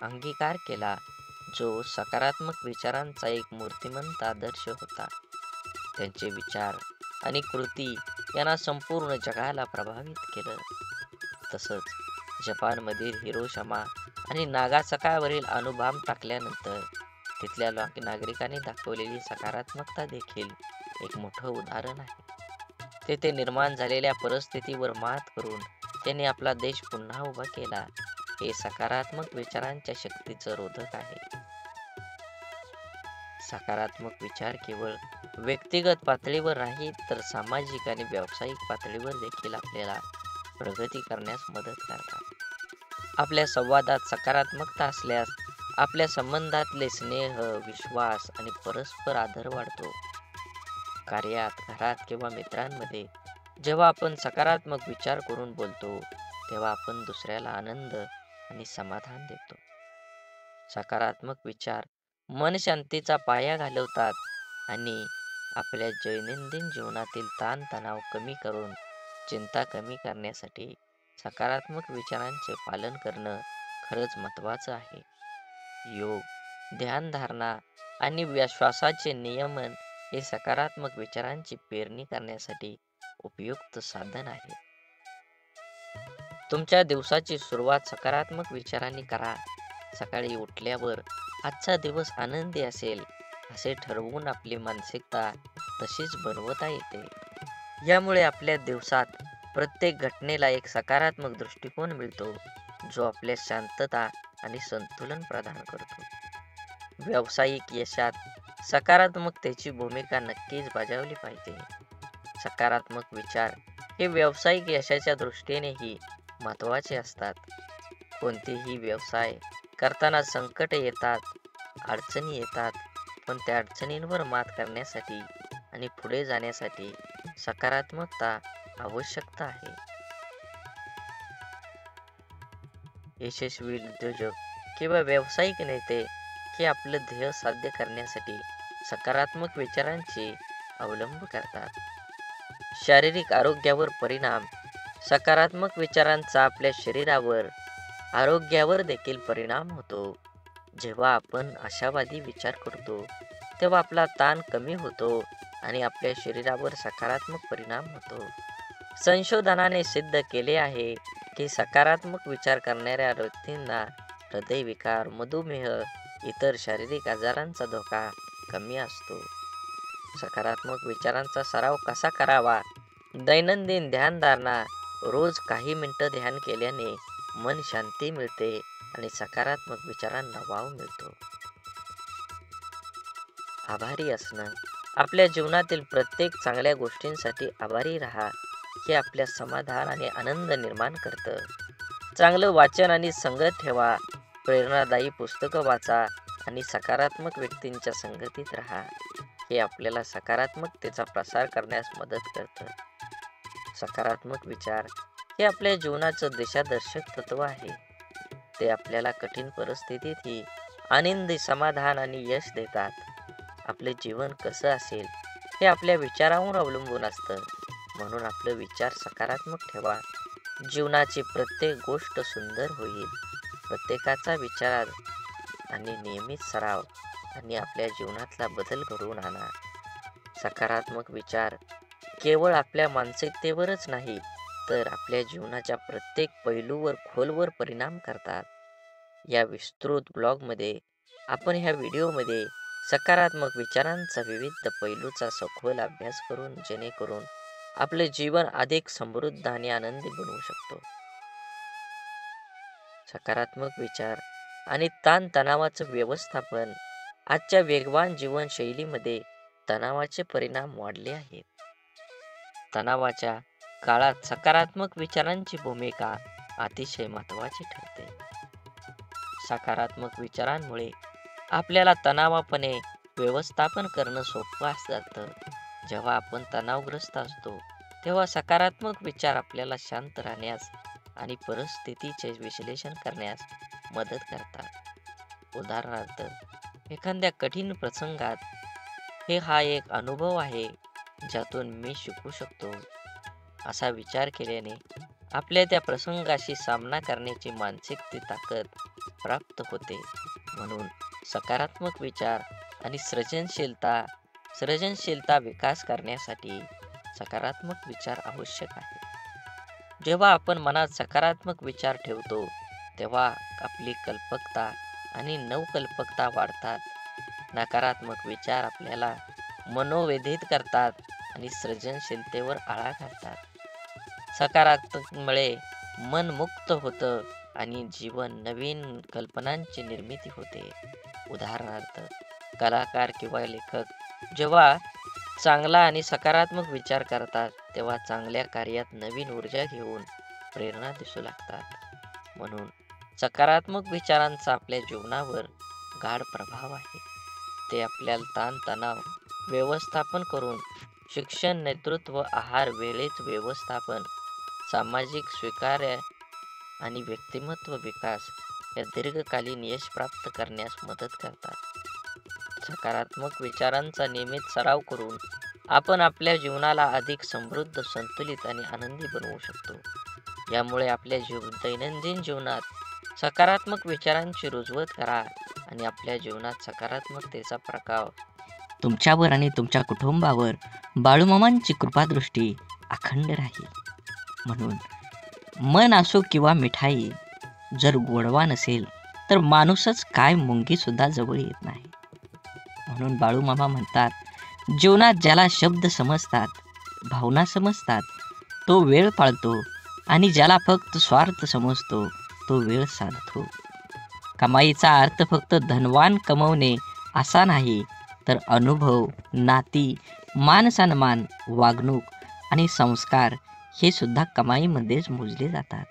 अंगीकार केला, जो सकारात्मक विचारांचा एक मूर्तिमंत आदर्श होता. त्यांचे विचार आणि कृती यांना संपूर्ण जगाला प्रभावित केलं. तसंच जपानमधील हिरोशिमा आणि नागासाकावरील अणुबॉम्ब टाकल्यानंतर तिथल्या नागरिकांनी दाखवलेली सकारात्मकता देखील एक मोठं उदाहरण आहे. तेथे निर्माण झालेल्या परिस्थितीवर मात करून त्यांनी आपला देश पुन्हा उभा केला. हे सकारात्मक विचारांच्या शक्तीचं रोधक आहे. सकारात्मक विचार केवळ व्यक्तिगत पातळीवर नाही, तर सामाजिक आणि व्यावसायिक पातळीवर देखील आपल्याला प्रगती करण्यास मदत करतात. आपल्या संवादात सकारात्मकता असल्यास आपल्या संबंधातले स्नेह, विश्वास आणि परस्पर आदर वाढतो. कार्यात, घरात किंवा मित्रांमध्ये जेव्हा आपण सकारात्मक विचार करून बोलतो, तेव्हा आपण दुसऱ्याला आनंद आणि समाधान देतो. सकारात्मक विचार मन शांतीचा पाया घालवतात आणि आपल्या दैनंदिन जीवनातील ताणतणाव कमी करून चिंता कमी करण्यासाठी सकारात्मक विचारांचे पालन करणं खरंच महत्त्वाचं आहे. योग, ध्यानधारणा आणि श्वासाचे नियमन हे सकारात्मक विचारांची पेरणी करण्यासाठी उपयुक्त साधन आहे. तुमच्या दिवसाची सुरुवात सकारात्मक विचारांनी करा. सकाळी उठल्यावर आजचा दिवस आनंदी असेल असे ठरवून आपली मानसिकता तशीच बनवता येते. यामुळे आपल्या दिवसात प्रत्येक घटनेला एक सकारात्मक दृष्टिकोन मिळतो, जो आपल्या शांतता आणि संतुलन प्रदान करतो. व्यावसायिक यशात सकारात्मकतेची भूमिका नक्कीच बजावली पाहिजे. सकारात्मक विचार हे व्यावसायिक यशाच्या दृष्टीनेही महत्त्वाचे असतात. कोणतेही व्यवसाय करताना संकट येतात, अडचणी येतात, पण त्या अडचणींवर मात करण्यासाठी आणि पुढे जाण्यासाठी सकारात्मकता आवश्यकता आहे. यशस्वी उद्योजक किंवा व्यावसायिक नेते हे आपलं ध्येय साध्य करण्यासाठी सकारात्मक विचारांचे अवलंब करतात. शारीरिक आरोग्यावर परिणाम. सकारात्मक विचारांचा आपल्या शरीरावर, आरोग्यावर देखील परिणाम होतो. जेव्हा आपण आशावादी विचार करतो, तेव्हा आपला ताण कमी होतो आणि आपल्या शरीरावर सकारात्मक परिणाम होतो. संशोधनाने सिद्ध केले आहे की सकारात्मक विचार करणाऱ्या व्यक्तींना हृदयविकार, मधुमेह, इतर शारीरिक आजारांचा धोका कमी असतो. सकारात्मक विचारांचा सराव कसा करावा? दैनंदिन ध्यानधारणा. रोज काही मिनिटं ध्यान केल्याने मन शांती मिळते आणि सकारात्मक विचारांना वाव मिळतो. आभारी असणं. आपल्या जीवनातील प्रत्येक चांगल्या गोष्टींसाठी आभारी राहा. हे आपल्या समाधान आणि आनंद निर्माण करतं. चांगलं वाचन आणि संगत ठेवा. प्रेरणादायी पुस्तकं वाचा आणि सकारात्मक व्यक्तींच्या संगतीत राहा. हे आपल्याला सकारात्मकतेचा प्रसार करण्यास मदत करतं. सकारात्मक विचार हे आपल्या जीवनाचं दिशादर्शक तत्व आहे. ते आपल्याला कठीण परिस्थितीतही आनंदी, समाधान आणि यश देतात. आपले जीवन कसं असेल हे आपल्या विचारांवर अवलंबून असतं. म्हणून आपले विचार सकारात्मक ठेवा. जीवनाची प्रत्येक गोष्ट सुंदर होईल. प्रत्येकाचा विचार आणि नियमित सराव आणि आपल्या जीवनातला बदल घडवून आणा. सकारात्मक विचार केवळ आपल्या मानसिकतेवरच नाही, तर आपल्या जीवनाच्या प्रत्येक पैलूवर खोलवर परिणाम करतात. या विस्तृत ब्लॉगमध्ये आपण ह्या व्हिडिओमध्ये सकारात्मक विचारांचा विविध पैलूचा सखोल अभ्यास करून जेणेकरून आपले जीवन अधिक समृद्ध आणि आनंदी बनवू शकतो. सकारात्मक विचार आणि ताणतणावाचं व्यवस्थापन. आजच्या वेगवान जीवनशैलीमध्ये तणावाचे परिणाम वाढले आहेत. तणावाच्या काळात सकारात्मक विचारांची भूमिका अतिशय महत्त्वाची ठरते. सकारात्मक विचारांमुळे आपल्याला तणावापणे व्यवस्थापन करणं सोपं जातं. जेव्हा आपण तणावग्रस्त असतो तेव्हा सकारात्मक विचार आपल्याला शांत राहण्यास आणि परिस्थितीचे विश्लेषण करण्यास मदत करतात. उदाहरणार्थ, एखाद्या कठीण प्रसंगात हा एक अनुभव आहे ज्यातून मी शिकू शकतो असा विचार केल्याने आपल्या त्या प्रसंगाशी सामना करण्याची मानसिक ताकद प्राप्त होते. म्हणून सकारात्मक विचार आणि सर्जनशीलता विकास करण्यासाठी सकारात्मक विचार आवश्यक आहे. जेव्हा आपण मनात सकारात्मक विचार ठेवतो तेव्हा आपली कल्पकता आणि नवकल्पकता वाढतात. नकारात्मक विचार आपल्याला मनोव्यथित करतात आणि सृजनशीलतेवर आळा घालतात. सकारात्मकमुळे मन मुक्त होतं आणि जीवन नवीन कल्पनांची निर्मिती होते. उदाहरणार्थ, कलाकार किंवा लेखक जेव्हा चांगला आणि सकारात्मक विचार करतात तेव्हा चांगल्या कार्यात नवीन ऊर्जा घेऊन प्रेरणा दिसू लागतात. म्हणून सकारात्मक विचारांचा आपल्या जीवनावर गाढ प्रभाव आहे. ते आपल्याला ताणतणाव व्यवस्थापन करून शिक्षण, नेतृत्व, आहार, वेळेचे व्यवस्थापन, सामाजिक स्वीकार्य आणि व्यक्तिमत्व विकास या दीर्घकालीन यश प्राप्त करण्यास मदत करतात. सकारात्मक विचारांचा नियमित सराव करून आपण आपल्या जीवनाला अधिक समृद्ध, संतुलित आणि आनंदी बनवू शकतो. यामुळे आपल्या दैनंदिन जीवनात सकारात्मक विचारांची रुजवत करा आणि आपल्या जीवनात सकारात्मकतेचा प्रभाव तुमच्यावर आणि तुमच्या कुटुंबावर बाळूमामांची कृपादृष्टी अखंड राहील. म्हणून मन असो किंवा मिठाई, जर गोडवा नसेल तर माणूसच काय मुंगी सुद्धा जवळ येत नाही. म्हणून बाळूमामा म्हणतात, जीवनात ज्याला शब्द समजतात, भावना समजतात, तो वेळ पाळतो आणि ज्याला फक्त स्वार्थ समजतो तो वेळ साधतो. कमाईचा अर्थ फक्त धनवान कमवणे असा नाही, तर अनुभव, नाती, मान-सन्मान, वागणूक आणि संस्कार हे सुद्धा कमाईमध्येच मोजले जातात.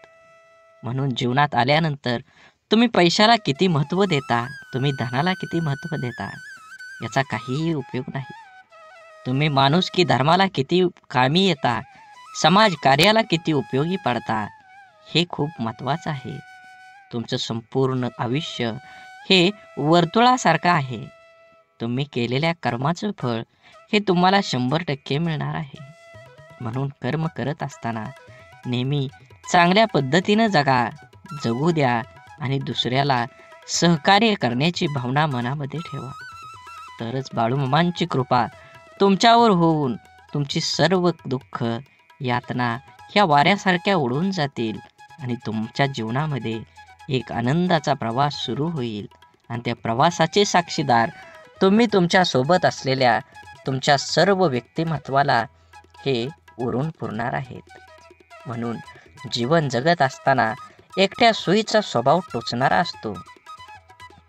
म्हणून जीवनात आल्यानंतर तुम्ही पैशाला किती महत्त्व देता, तुम्ही धनाला किती महत्त्व देता, याचा काहीही उपयोग नाही. तुम्ही माणुसकी धर्माला किती कामी येता, समाज कार्याला किती उपयोगी पडता, हे खूप महत्त्वाचं आहे. तुमचं संपूर्ण आयुष्य हे वर्तुळासारखं आहे. तुम्ही केलेल्या कर्माचं फळ हे तुम्हाला 100% मिळणार आहे. म्हणून कर्म करत असताना नेहमी चांगल्या पद्धतीनं जगू द्या आणि दुसऱ्याला सहकार्य करण्याची भावना मनामध्ये ठेवा. तरच बाळूमामांची कृपा तुमच्यावर होऊन तुमची सर्व दुःख, यातना ह्या वाऱ्यासारख्या उडून जातील आणि तुमच्या जीवनामध्ये एक आनंदाचा प्रवास सुरू होईल. आणि त्या प्रवासाचे साक्षीदार तुम्ही तुमच्या सोबत असलेल्या तुमच्या सर्व व्यक्तिमत्वाला हे उरून पुरणार आहेत. म्हणून जीवन जगत असताना एकट्या सुईचा स्वभाव टोचणारा असतो,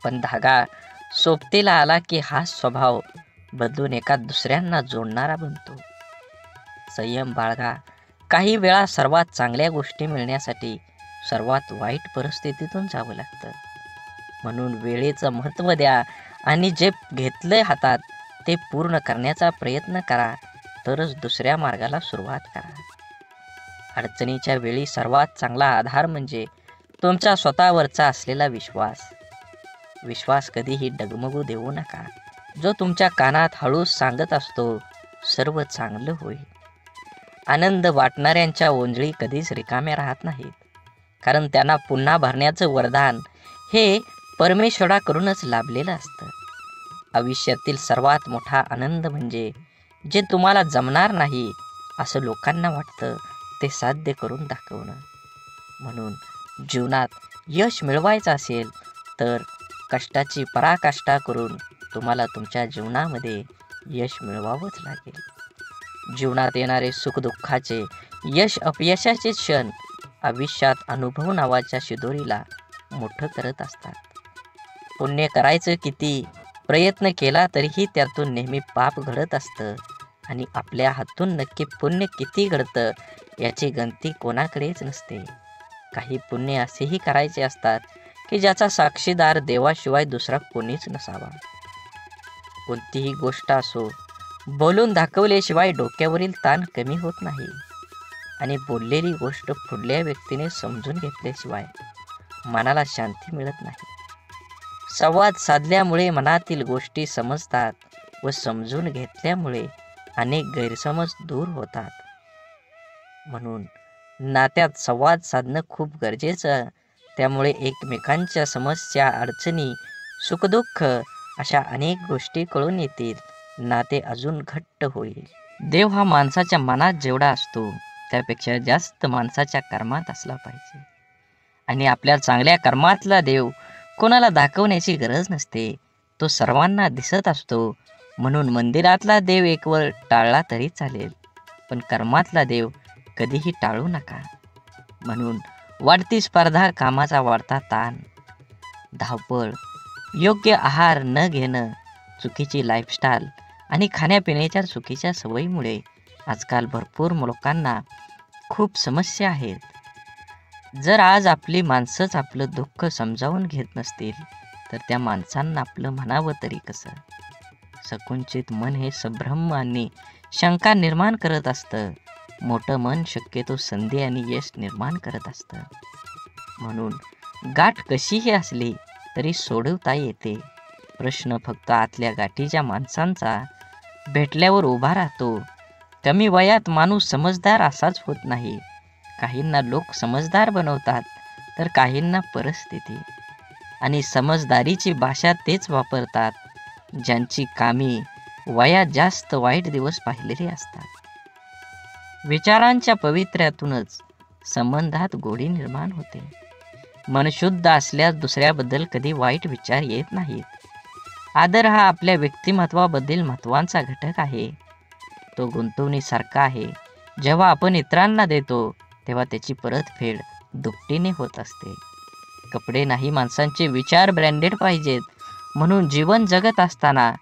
पण धागा सोबतीला आला की हा स्वभाव बदलून एका दुसऱ्यांना जोडणारा बनतो. संयम बाळगा. काही वेळा सर्वात चांगल्या गोष्टी मिळण्यासाठी सर्वात वाईट परिस्थितीतून जावं लागतं. म्हणून वेळेचं महत्त्व द्या आणि जे घेतलंय हातात ते पूर्ण करण्याचा प्रयत्न करा, तरच दुसऱ्या मार्गाला सुरुवात करा. अडचणीच्या वेळी सर्वात चांगला आधार म्हणजे तुमचा स्वतःवरचा असलेला विश्वास. विश्वास कधीही डगमगू देऊ नका, जो तुमच्या कानात हळूच सांगत असतो, सर्व चांगलं होईल. आनंद वाटणाऱ्यांच्या ओंजळी कधीच रिकाम्या राहत नाहीत, कारण त्यांना पुन्हा भरण्याचं वरदान हे परमेश्वराकडूनच लाभलेलं असतं. आयुष्यातील सर्वात मोठा आनंद म्हणजे जे तुम्हाला जमणार नाही असं लोकांना वाटतं ते साध्य करून दाखवणं. म्हणून जीवनात यश मिळवायचं असेल तर कष्टाची पराकाष्ठा करून तुम्हाला तुमच्या जीवनामध्ये यश मिळवावंच लागेल. जीवनात येणारे सुखदुःखाचे, यश अपयशाचे क्षण आयुष्यात अनुभव नावाच्या शिदोरीला मोठं करत असतात. पुण्य करायचं किती प्रयत्न केला तरीही त्यातून नेहमी पाप घडत असतं आणि आपल्या हातून नक्की पुण्य किती घडतं याची गणती कोणाकडेच नसते. काही पुण्य असेही करायचे असतात की ज्याचा साक्षीदार देवाशिवाय दुसरा कोणीच नसावा. कोणतीही गोष्ट असो, बोलून दाखवल्याशिवाय डोक्यावरील ताण कमी होत नाही आणि बोललेली गोष्ट पुढल्या व्यक्तीने समजून घेतल्याशिवाय मनाला शांती मिळत नाही. संवाद साधल्यामुळे मनातील गोष्टी समजतात व समजून घेतल्यामुळे अनेक गैरसमज दूर होतात. म्हणून नात्यात संवाद साधणं खूप गरजेचं. त्यामुळे एकमेकांच्या समस्या, अडचणी, सुखदुःख अशा अनेक गोष्टी कळून येतील. नाते अजून घट्ट होईल. देव हा माणसाच्या मनात जेवढा असतो त्यापेक्षा जास्त माणसाच्या कर्मात असला पाहिजे. आणि आपल्या चांगल्या कर्मातला देव कोणाला दाखवण्याची गरज नसते. तो सर्वांना दिसत असतो. म्हणून मंदिरातला देव एकवर टाळला तरी चालेल, पण कर्मातला देव कधीही टाळू नका. म्हणून वाढती स्पर्धा, कामाचा वाढता ताण, धावपळ, योग्य आहार न घेणं, चुकीची लाईफस्टाईल आणि खाण्यापिण्याच्या चुकीच्या सवयीमुळे आजकाल भरपूर लोकांना खूप समस्या आहेत. जर आज आपली माणसंच आपलं दुःख समजावून घेत नसतील तर त्या माणसांना आपलं म्हणावं तरी कसं? संकुचित मन हे संभ्रम आणि शंका निर्माण करत असतं. मोठं मन शक्यतो संधी आणि यश निर्माण करत असतं. म्हणून गाठ कशीही असली तरी सोडवता येते. प्रश्न फक्त आतल्या गाठीच्या माणसांचा भेटल्यावर उभा राहतो. कमी वयात माणूस समजदार असाच होत नाही. काहींना लोक समजदार बनवतात तर काहींना परिस्थिती. आणि समजदारीची भाषा तेच वापरतात ज्यांची कामी वयात जास्त वाईट दिवस पाहिलेले असतात. विचारांच्या पवित्र्यातूनच संबंधात गोडी निर्माण होते. मन शुद्ध असल्यास दुसऱ्याबद्दल कधी वाईट विचार येत नाहीत. आदर हा आपल्या व्यक्तिमत्वाबद्दल महत्त्वाचा घटक आहे. तो गुंतवणुकीसारखा आहे. जेव्हा आपण इतरांना देतो तेव्हा त्याची परतफेड दुपटीने होत असते. कपडे नाही, माणसांचे विचार ब्रँडेड पाहिजेत. म्हणून जीवन जगत असताना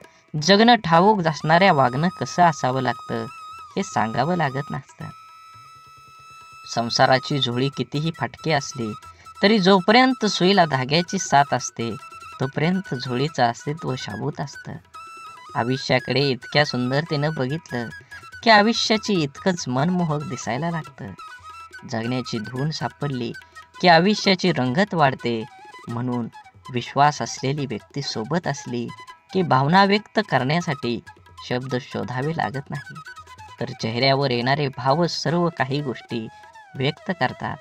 जगणं ठाऊक असणाऱ्या वागणं कसं असावं लागतं हे सांगावं लागत नसतं. संसाराची झोळी कितीही फाटकी असली तरी जोपर्यंत सुईला धाग्याची साथ असते तोपर्यंत झोळीचं अस्तित्व शाबूत असतं. आयुष्याकडे इतक्या सुंदरतेनं बघितलं की आयुष्याची इतकंच मनमोहक दिसायला लागतं. जगण्याची धून सापडली की आयुष्याची रंगत वाढते. म्हणून विश्वास असलेली व्यक्ती सोबत असली की भावना व्यक्त करण्यासाठी शब्द शोधावे लागत नाही, तर चेहऱ्यावर येणारे भाव सर्व काही गोष्टी व्यक्त करतात.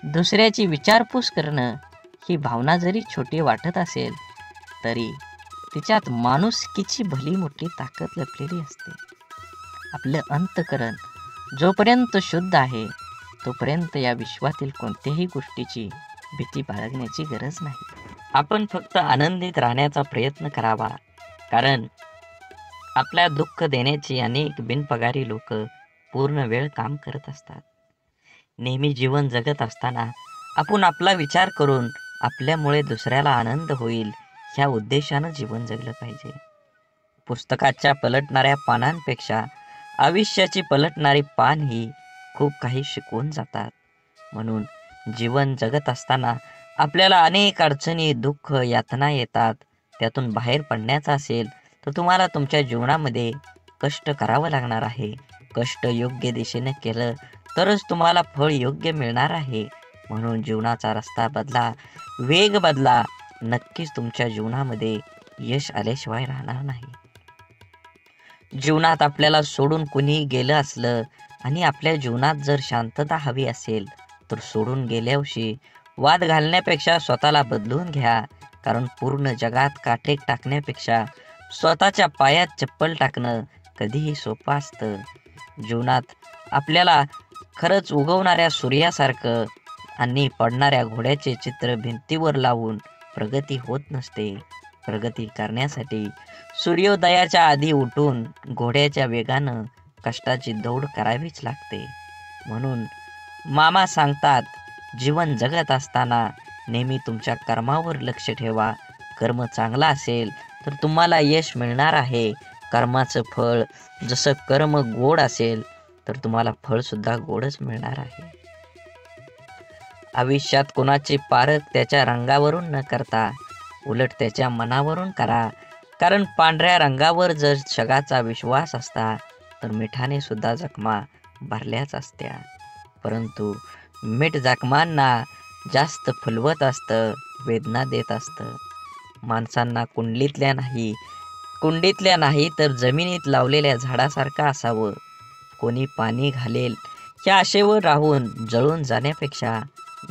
दुसऱ्याची विचारपूस करणं ही भावना जरी छोटी वाटत असेल तरी तिच्यात माणुसकीची भली मोठी ताकद लपलेली असते. आपलं अंतःकरण जोपर्यंत शुद्ध आहे तोपर्यंत या विश्वातील कोणत्याही गोष्टीची भीती बाळगण्याची गरज नाही. आपण फक्त आनंदित राहण्याचा प्रयत्न करावा, कारण आपल्या दुःख देण्याची अनेक बिनपगारी लोक पूर्ण वेळ काम करत असतात. नेहमी जीवन जगत असताना आपण आपला विचार करून आपल्यामुळे दुसऱ्याला आनंद होईल ह्या उद्देशानं जीवन जगलं पाहिजे. पुस्तकाच्या पलटणाऱ्या पानांपेक्षा आयुष्याची पलटणारी पान ही खूप काही शिकवून जातात. म्हणून जीवन जगत असताना आपल्याला अनेक अडचणी, दुःख, यातना येतात. त्यातून बाहेर पडण्याचा असेल तर तुम्हाला तुमच्या जीवनामध्ये कष्ट करावं लागणार आहे. कष्ट योग्य दिशेने केलं तरच तुम्हाला फळ योग्य मिळणार आहे. म्हणून जीवनाचा रस्ता बदला, वेग बदला. नक्कीच तुमच्या जीवनामध्ये यश आल्याशिवाय राहणार नाही. जीवनात आपल्याला सोडून कुणी गेलं असलं आणि आपल्या जीवनात जर शांतता हवी असेल तर सोडून गेल्यावर्षी वाद घालण्यापेक्षा स्वतःला बदलून घ्या. कारण पूर्ण जगात काटे टाकण्यापेक्षा स्वतःच्या पायात चप्पल टाकणं कधीही सोपं असतं. जीवनात आपल्याला खरंच उगवणाऱ्या सूर्यासारखं आणि पडणाऱ्या घोड्याचे चित्र भिंतीवर लावून प्रगती होत नसते. प्रगती करण्यासाठी सूर्योदयाच्या आधी उठून घोड्याच्या वेगानं कष्टाची दौड करावीच लागते. म्हणून मामा सांगतात, जीवन जगत असताना नेहमी तुमच्या कर्मावर लक्ष ठेवा. कर्म चांगला असेल तर तुम्हाला यश मिळणार आहे. कर्माचं फळ जसं कर्म गोड असेल तर तुम्हाला फळ सुद्धा गोडच मिळणार आहे. आयुष्यात कोणाचे पारख त्याच्या रंगावरून न करता उलट त्याच्या मनावरून करा. कारण पांढऱ्या रंगावर जर जगाचा विश्वास असता तर मिठाने सुद्धा जखमा भरल्याच असत्या. परंतु मीठ जखमांना जास्त फुलवत असतं, वेदना देत असतं. माणसांना कुंडीतल्या नाही तर जमिनीत लावलेल्या झाडासारखं असावं. कोणी पाणी घालेल या आशेवर राहून जळून जाण्यापेक्षा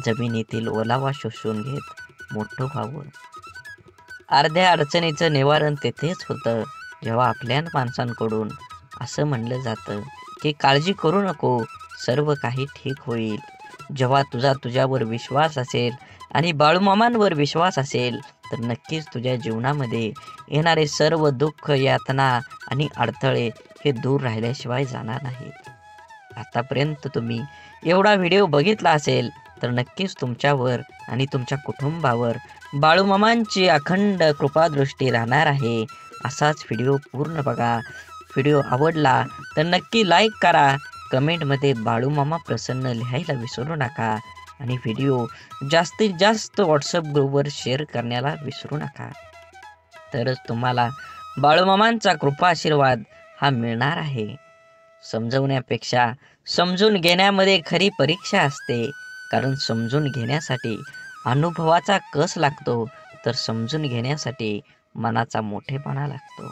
जमिनीतील ओलावा शोषून घेत मोठं व्हावं. अर्ध्या अडचणीचं निवारण तेथेच होतं जेव्हा आपल्या माणसांकडून असं म्हणलं जातं की काळजी करू नको, सर्व काही ठीक होईल. जेव्हा तुझ्यावर विश्वास असेल आणि बाळूमामांवर विश्वास असेल तर नक्कीच तुझ्या जीवनामध्ये येणारे सर्व दुःख, यातना आणि अडथळे हे दूर राहिल्याशिवाय जाणार नाहीत. आतापर्यंत तुम्ही एवढा व्हिडिओ बघितला असेल तर नक्कीच तुमच्यावर आणि तुमच्या कुटुंबावर बाळूमामांची अखंड कृपादृष्टी राहणार आहे. असाच व्हिडिओ पूर्ण बघा. व्हिडिओ आवडला तर नक्की लाईक करा. कमेंटमध्ये बाळूमामा प्रसन्न लिहायला विसरू नका आणि व्हिडिओ जास्तीत जास्त व्हॉट्सअप ग्रुपवर शेअर करण्याला विसरू नका. तरच तुम्हाला बाळूमामांचा कृपा आशीर्वाद हा मिळणार आहे. समजवण्यापेक्षा समजून घेण्यामध्ये खरी परीक्षा असते. कारण समजून घेण्यासाठी अनुभवाचा कस लागतो तर समजून घेण्यासाठी मनाचा मोठेपणा लागतो.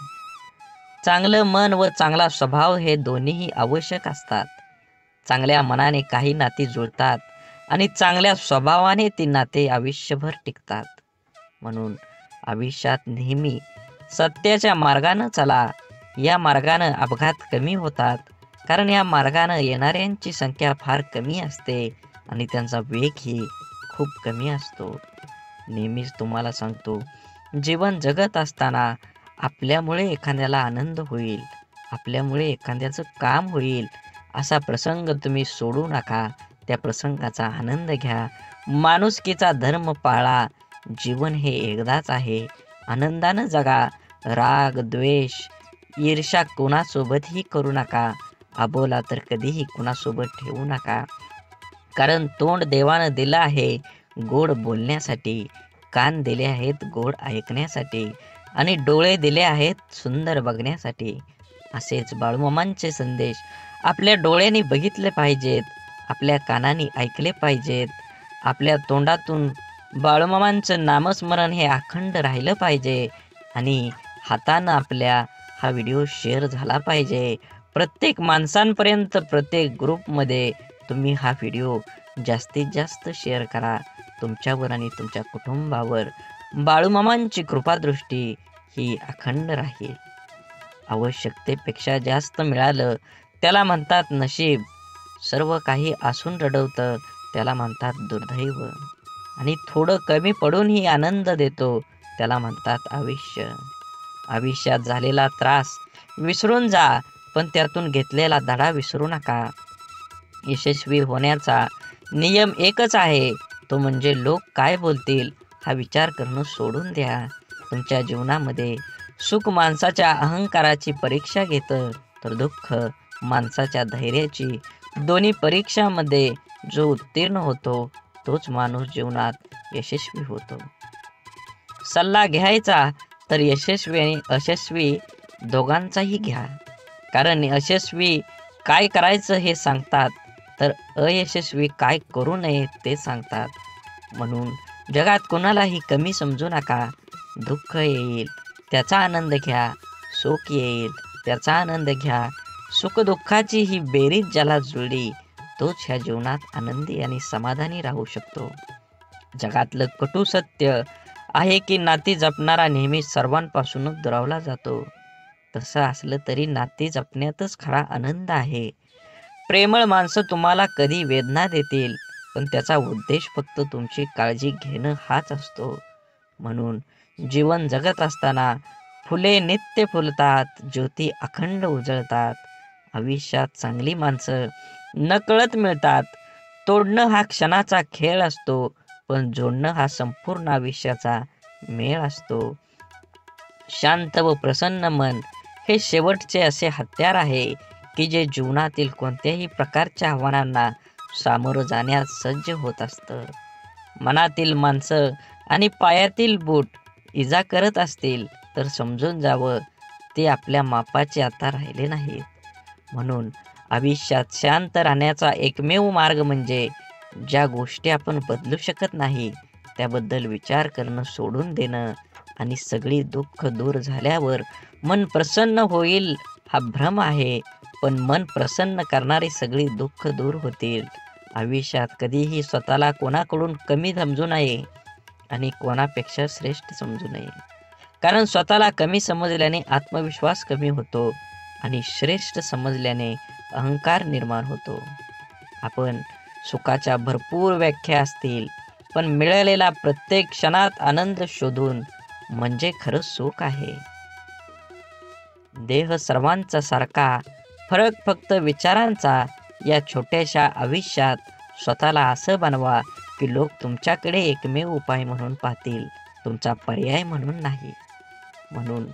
चांगलं मन व चांगला स्वभाव हे दोन्हीही आवश्यक असतात. चांगल्या मनाने काही नाती जुळतात आणि चांगल्या स्वभावाने ती नाते आयुष्यभर टिकतात. म्हणून आयुष्यात नेहमी सत्याच्या मार्गानं चला. या मार्गानं अपघात कमी होतात. कारण या मार्गानं येणाऱ्यांची संख्या फार कमी असते आणि त्यांचा वेगही खूप कमी असतो. नेहमीच तुम्हाला सांगतो, जीवन जगत असताना आपल्यामुळे एखाद्याला आनंद होईल, आपल्यामुळे एखाद्याचं काम होईल असा प्रसंग तुम्ही सोडू नका. त्या प्रसंगाचा आनंद घ्या. माणुसकीचा धर्म पाळा. जीवन हे एकदाच आहे. आनंदानं जगा. राग, द्वेष, ईर्ष्या कोणासोबतही करू नका. अबोला तर कधीही कोणासोबत ठेवू नका. कारण तोंड देवानं दिलं आहे गोड बोलण्यासाठी, कान दिले आहेत गोड ऐकण्यासाठी आणि डोळे दिले आहेत सुंदर बघण्यासाठी. असेच बाळूमामांचे संदेश आपल्या डोळ्यांनी बघितले पाहिजेत, आपल्या कानांनी ऐकले पाहिजेत, आपल्या तोंडातून बाळूमामांचं नामस्मरण हे अखंड राहिलं पाहिजे आणि हातानं आपल्या हा व्हिडिओ शेअर झाला पाहिजे. प्रत्येक माणसांपर्यंत, प्रत्येक ग्रुपमध्ये तुम्ही हा व्हिडिओ जास्तीत जास्त शेअर करा. तुमच्यावर आणि तुमच्या कुटुंबावर बाळूमामांची कृपादृष्टी ही अखंड राहील. आवश्यकतेपेक्षा जास्त मिळालं त्याला म्हणतात नशीब. सर्व काही असून रडवतं त्याला म्हणतात दुर्दैव. आणि थोडं कमी पडूनही आनंद देतो त्याला म्हणतात आयुष्य. आयुष्यात झालेला त्रास विसरून जा, पण त्यातून घेतलेला धडा विसरू नका. यशस्वी होण्याचा नियम एकच आहे, तो म्हणजे लोक काय बोलतील हा विचार करणं सोडून द्या. तुमच्या जीवनामध्ये सुख माणसाच्या अहंकाराची परीक्षा घेतं तर दुःख माणसाच्या धैर्याची. दोन्ही परीक्षामध्ये जो उत्तीर्ण होतो तोच माणूस जीवनात यशस्वी होतो. सल्ला घ्यायचा तर यशस्वी आणि अयशस्वी दोघांचाही घ्या. कारण यशस्वी काय करायचं हे सांगतात तर अयशस्वी काय करू नये ते सांगतात. म्हणून जगात कोणालाही कमी समजू नका. दुःख येईल त्याचा आनंद घ्या, सुख येईल त्याचा आनंद घ्या. सुखदुःखाची ही बेरीज ज्याला जुळली तोच ह्या जीवनात आनंदी आणि समाधानी राहू शकतो. जगातलं कटू सत्य आहे की नाती जपणारा नेहमी सर्वांपासूनच दुरावला जातो. तसं असलं तरी नाती जपण्यातच खरा आनंद आहे. प्रेमळ माणसं तुम्हाला कधी वेदना देतील, पण त्याचा उद्देश फक्त तुमची काळजी घेणं हाच असतो. म्हणून जीवन जगत असताना फुले नित्य फुलतात, ज्योती अखंड उजळतात. आयुष्यात चांगली माणसं नकळत मिळतात. तोडणं हा क्षणाचा खेळ असतो, पण जोडणं हा संपूर्ण आयुष्याचा मेळ असतो. शांत व प्रसन्न मन हे शेवटचे असे हत्यार आहे की जे जीवनातील कोणत्याही प्रकारच्या आव्हानांना सामोरं जाण्यास सज्ज होत असतं. मनातील माणसं आणि पायातील बूट इजा करत असतील तर समजून जावं ते आपल्या मापाचे आता राहिले नाहीत. म्हणून आयुष्यात शांत राहण्याचा एकमेव मार्ग म्हणजे ज्या गोष्टी आपण बदलू शकत नाही त्याबद्दल विचार करणं सोडून देणं आणि सगळी दुःख दूर झाल्यावर मन प्रसन्न होईल हा भ्रम आहे. पण मन प्रसन्न करणारी सगळी दुःख दूर होतील. आयुष्यात कधीही स्वतःला कोणाकडून कमी समजू नये आणि कोणापेक्षा श्रेष्ठ समजू नये. कारण स्वतःला कमी समजल्याने आत्मविश्वास कमी होतो आणि श्रेष्ठ समजल्याने अहंकार निर्माण होतो. आपण सुखाच्या भरपूर व्याख्या असतील पण मिळालेला प्रत्येक क्षणात आनंद शोधून म्हणजे खरं सुख आहे. देह सर्वांचा सारखा, फरक फक्त विचारांचा. या छोट्याशा आयुष्यात स्वतःला असं बनवा की लोक तुमच्याकडे एकमेव उपाय म्हणून पाहतील, तुमचा पर्याय म्हणून नाही. म्हणून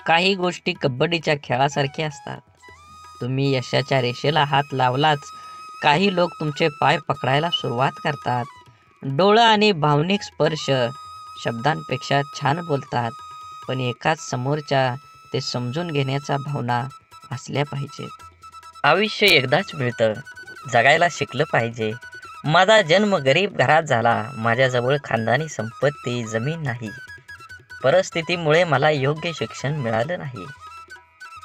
काही गोष्टी कबड्डीच्या खेळासारख्या असतात. तुम्ही यशाच्या रेषेला हात लावलाच काही लोक तुमचे पाय पकडायला सुरुवात करतात. डोळं आणि भावनिक स्पर्श शब्दांपेक्षा छान बोलतात, पण एकाच समोरच्या ते समजून घेण्याच्या भावना असल्या पाहिजेत. आयुष्य एकदाच मिळतं, जगायला शिकलं पाहिजे. माझा जन्म गरीब घरात झाला, माझ्याजवळ खानदानी संपत्ती जमीन नाही, परिस्थितीमुळे मला योग्य शिक्षण मिळालं नाही.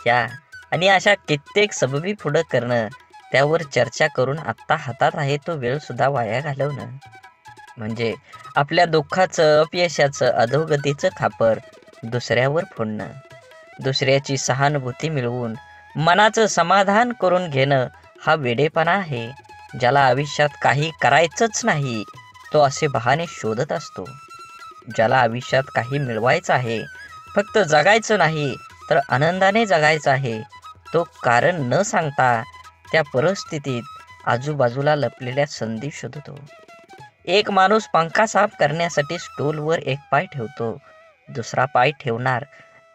या आणि अशा कित्येक सबबी पुढं करणं, त्यावर चर्चा करून आत्ता हातात आहे तो वेळ सुद्धा वाया घालवणं म्हणजे आपल्या दुःखाचं, अपयशाचं, अधोगतीचं खापर दुसऱ्यावर फोडणं. दुसऱ्याची सहानुभूती मिळवून मनाचं समाधान करून घेणं हा वेडेपणा आहे. ज्याला आयुष्यात काही करायचंच नाही तो असे बहाणे शोधत असतो. ज्याला आयुष्यात काही मिळवायचं आहे, फक्त जगायचं नाही तर आनंदाने जगायचं आहे, तो कारण न सांगता त्या परिस्थितीत आजूबाजूला लपलेल्या संधी शोधतो. एक माणूस पंखा साफ करण्यासाठी स्टूलवर एक पाय ठेवतो, दुसरा पाय ठेवणार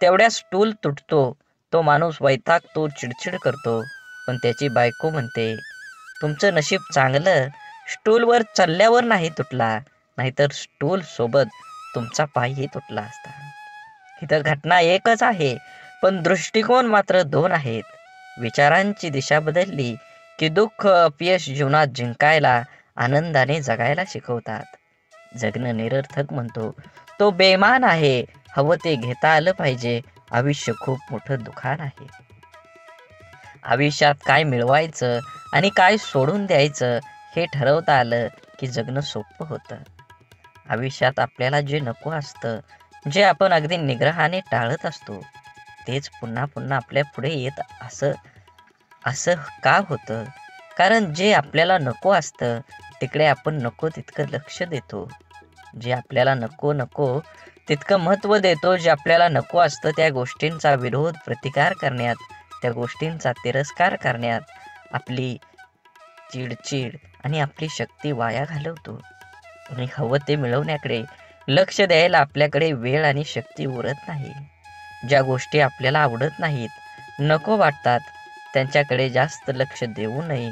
तेवढ्या स्टूल तुटतो. तो माणूस वैतागतो, चिडचिड करतो, पण त्याची बायको म्हणते, तुमचं नशीब चांगलं, स्टूलवर चढल्यावर नाही तुटला, नाहीतर स्टूल सोबत तुमचा पायही तुटला असता. इथं घटना एकच आहे पण दृष्टिकोन मात्र दोन आहेत. विचारांची दिशा बदलली की दुःख, अपयश जीवनात जिंकायला, आनंदाने जगायला शिकवतात. जगणं निरर्थक म्हणतो तो बेमान आहे. हवं ते घेता आलं पाहिजे. आयुष्य खूप मोठं दुकान आहे. आयुष्यात काय मिळवायचं आणि काय सोडून द्यायचं हे ठरवता आलं की जगणं सोपं होतं. आयुष्यात आपल्याला जे नको असतं, जे आपण अगदी निग्रहाने टाळत असतो, तेच पुन्हा पुन्हा आपल्या पुढे येत असं का होतं? कारण जे आपल्याला नको असतं तिकडे आपण नको तितकं लक्ष देतो. जे आपल्याला नको तितकं महत्त्व देतो. जे आपल्याला नको असतं त्या गोष्टींचा विरोध, प्रतिकार करण्यात, त्या गोष्टींचा तिरस्कार करण्यात आपली चिडचिड आणि आपली शक्ती वाया घालवतो. आणि हवं ते मिळवण्याकडे लक्ष द्यायला आपल्याकडे वेळ आणि शक्ती उरत नाही. ज्या गोष्टी आपल्याला आवडत नाहीत, नको वाटतात, त्यांच्याकडे जास्त लक्ष देऊ नये.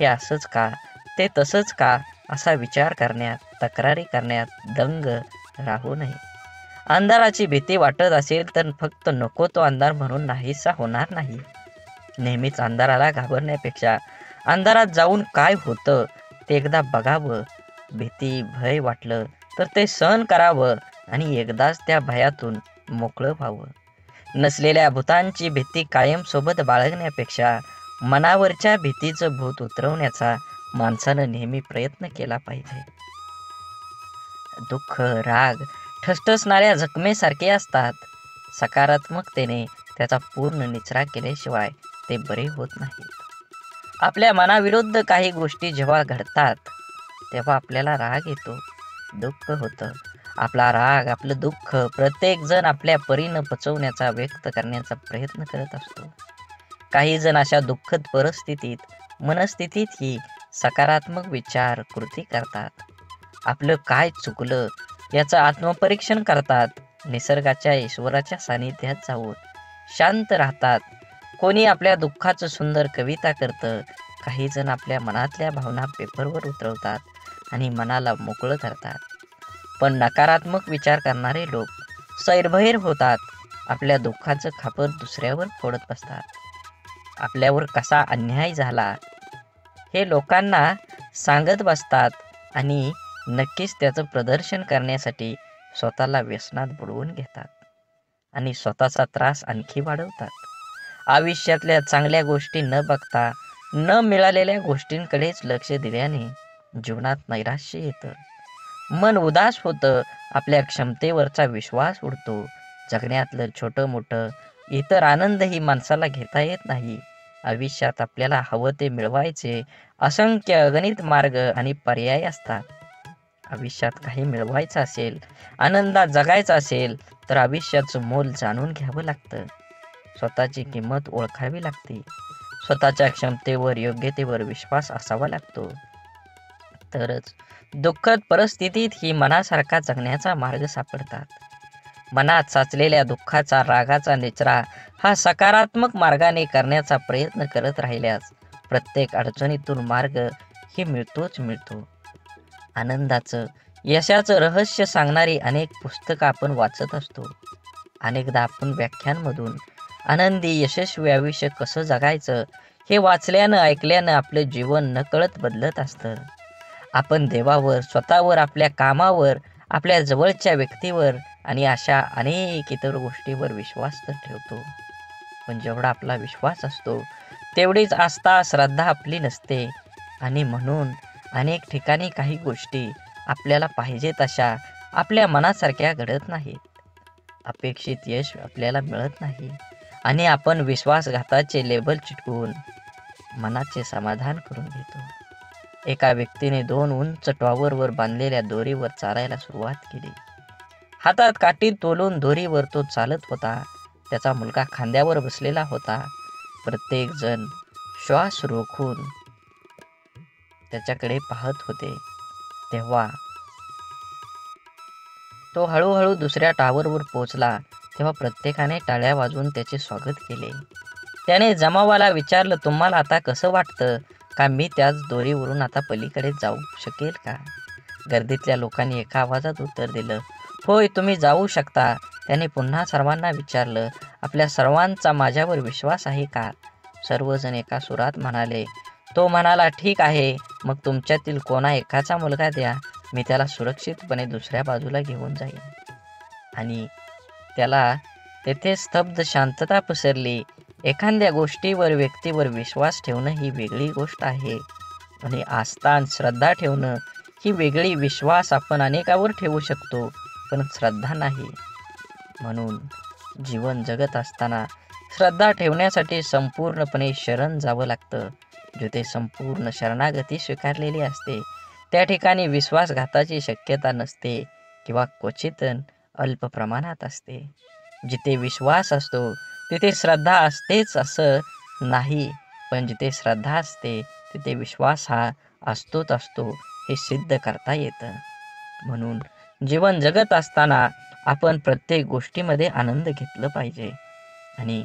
हे असंच का, ते तसंच का असा विचार करण्यात, तक्रारी करण्यात दंग राहू नये. अंधाराची भीती वाटत असेल तर फक्त नको तो अंधार म्हणून नाहीसा होणार नाही. नेहमीच अंधाराला घाबरण्यापेक्षा अंधारात जाऊन काय होतं ते एकदा बघावं. भीती, भय वाटलं तर ते सहन करावं आणि एकदाच त्या भयातून मोकळं व्हावं. नसलेल्या भूतांची भीती कायम सोबत बाळगण्यापेक्षा मनावरच्या भीतीचं भूत उतरवण्याचा माणसानं नेहमी प्रयत्न केला पाहिजे. दुःख, राग ठसठसणाऱ्या जखमेसारखे असतात. सकारात्मकतेने त्याचा पूर्ण निचरा केल्याशिवाय ते बरे होत नाहीत. आपल्या मनाविरुद्ध काही गोष्टी जेव्हा घडतात तेव्हा आपल्याला राग येतो, दुःख होतं. आपला राग, आपलं दुःख प्रत्येक जण आपल्या परीनं पचवण्याचा, व्यक्त करण्याचा प्रयत्न करत असतो. काही जण अशा दुःखद परिस्थितीत, मनस्थितीतही सकारात्मक विचार, कृती करतात. आपलं काय चुकलं याचं आत्मपरीक्षण करतात. निसर्गाच्या ईश्वराच्या सानिध्यात जाऊन शांत राहतात. कोणी आपल्या दुःखाचं सुंदर कविता करतं, काही जण आपल्या मनातल्या भावना पेपरवर उतरवतात आणि मनाला मोकळं करतात. पण नकारात्मक विचार करणारे लोक सैरभैर होतात, आपल्या दुःखाचं खापर दुसऱ्यावर फोडत बसतात. आपल्यावर कसा अन्याय झाला हे लोकांना सांगत बसतात आणि नक्कीच त्याचं प्रदर्शन करण्यासाठी स्वतःला व्यसनात बुडवून घेतात आणि स्वतःचा त्रास आणखी वाढवतात. आयुष्यातल्या चांगल्या गोष्टी न बघता न मिळालेल्या गोष्टींकडेच लक्ष दिल्याने जीवनात नैराश्य येतं, मन उदास होतं, आपल्या क्षमतेवरचा विश्वास उडतो. जगण्यातलं छोटं मोठं इतर आनंदही माणसाला घेता येत नाही. आयुष्यात आपल्याला हवं ते मिळवायचे असंख्य अगणित मार्ग आणि पर्याय असतात. आयुष्यात काही मिळवायचं असेल, आनंदात जगायचं असेल तर आयुष्याचं मोल जाणून घ्यावं लागतं. स्वतःची किंमत ओळखावी लागते. स्वतःच्या क्षमतेवर योग्यतेवर विश्वास असावा लागतो. तरच दुःखद परिस्थितीत ही मनासारखा जगण्याचा मार्ग सापडतात. मनात साचलेल्या दुःखाचा रागाचा निचरा हा सकारात्मक मार्गाने करण्याचा प्रयत्न करत राहिल्यास प्रत्येक अडचणीतून मार्ग ही मिळतोच मिळतो. आनंदाचं यशाचं रहस्य सांगणारी अनेक पुस्तकं आपण वाचत असतो. अनेकदा आपण व्याख्यानमधून आनंदी यशस्वी आयुष्य कसं जगायचं हे वाचल्यानं ऐकल्यानं आपलं जीवन नकळत बदलत असतं. आपण देवावर, स्वतःवर, आपल्या कामावर, आपल्या जवळच्या व्यक्तीवर आणि अशा अनेक इतर गोष्टीवर विश्वास तर ठेवतो. पण जेवढा आपला विश्वास असतो तेवढीच आस्था, श्रद्धा आपली नसते आणि म्हणून अनेक ठिकाणी काही गोष्टी आपल्याला पाहिजे तशा आपल्या मनासारख्या घडत नाहीत. अपेक्षित यश आपल्याला मिळत नाही आणि आपण विश्वासघाताचे लेबल चिटकवून मनाचे समाधान करून घेतो. एका व्यक्तीने 2 उंच टॉवरवर बांधलेल्या दोरीवर चालायला सुरुवात केली. हातात काठी तोलून दोरीवर तो चालत होता. त्याचा मुलगा खांद्यावर बसलेला होता. प्रत्येक जण श्वास रोखून त्याच्याकडे पाहत होते. तेव्हा तो हळूहळू दुसऱ्या टॉवरवर पोहोचला. तेव्हा प्रत्येकाने टाळ्या वाजवून त्याचे स्वागत केले. त्याने जमावाला विचारलं, तुम्हाला आता कसं वाटतं? का मी त्याच दोरीवरून आता पलीकडे जाऊ शकेल का? गर्दीतल्या लोकांनी एका आवाजात उत्तर दिलं, होय, तुम्ही जाऊ शकता. त्याने पुन्हा सर्वांना विचारलं, आपल्या सर्वांचा माझ्यावर विश्वास आहे का? सर्वजण एका सुरात म्हणाले. तो म्हणाला, ठीक आहे, मग तुमच्यातील कोणा एकाचा मुलगा द्या, मी त्याला सुरक्षितपणे दुसऱ्या बाजूला घेऊन जाईन. आणि त्याला तेथे स्तब्ध शांतता पसरली. एखाद्या गोष्टीवर, व्यक्तीवर विश्वास ठेवणं ही वेगळी गोष्ट आहे आणि आस्था आणि श्रद्धा ठेवणं ही वेगळी. विश्वास आपण अनेकावर ठेवू शकतो, पण श्रद्धा नाही. म्हणून जीवन जगत असताना श्रद्धा ठेवण्यासाठी संपूर्णपणे शरण जावं लागतं. जिथे संपूर्ण शरणागती स्वीकारलेली असते त्या ठिकाणी विश्वासघाताची शक्यता नसते किंवा क्वचित अल्प प्रमाणात असते. जिथे विश्वास असतो तिथे श्रद्धा असतेच असं नाही, पण जिथे श्रद्धा असते तिथे विश्वास हा असतोच असतो हे सिद्ध करता येतं. म्हणून जीवन जगत असताना आपण प्रत्येक गोष्टीमध्ये आनंद घेतलं पाहिजे आणि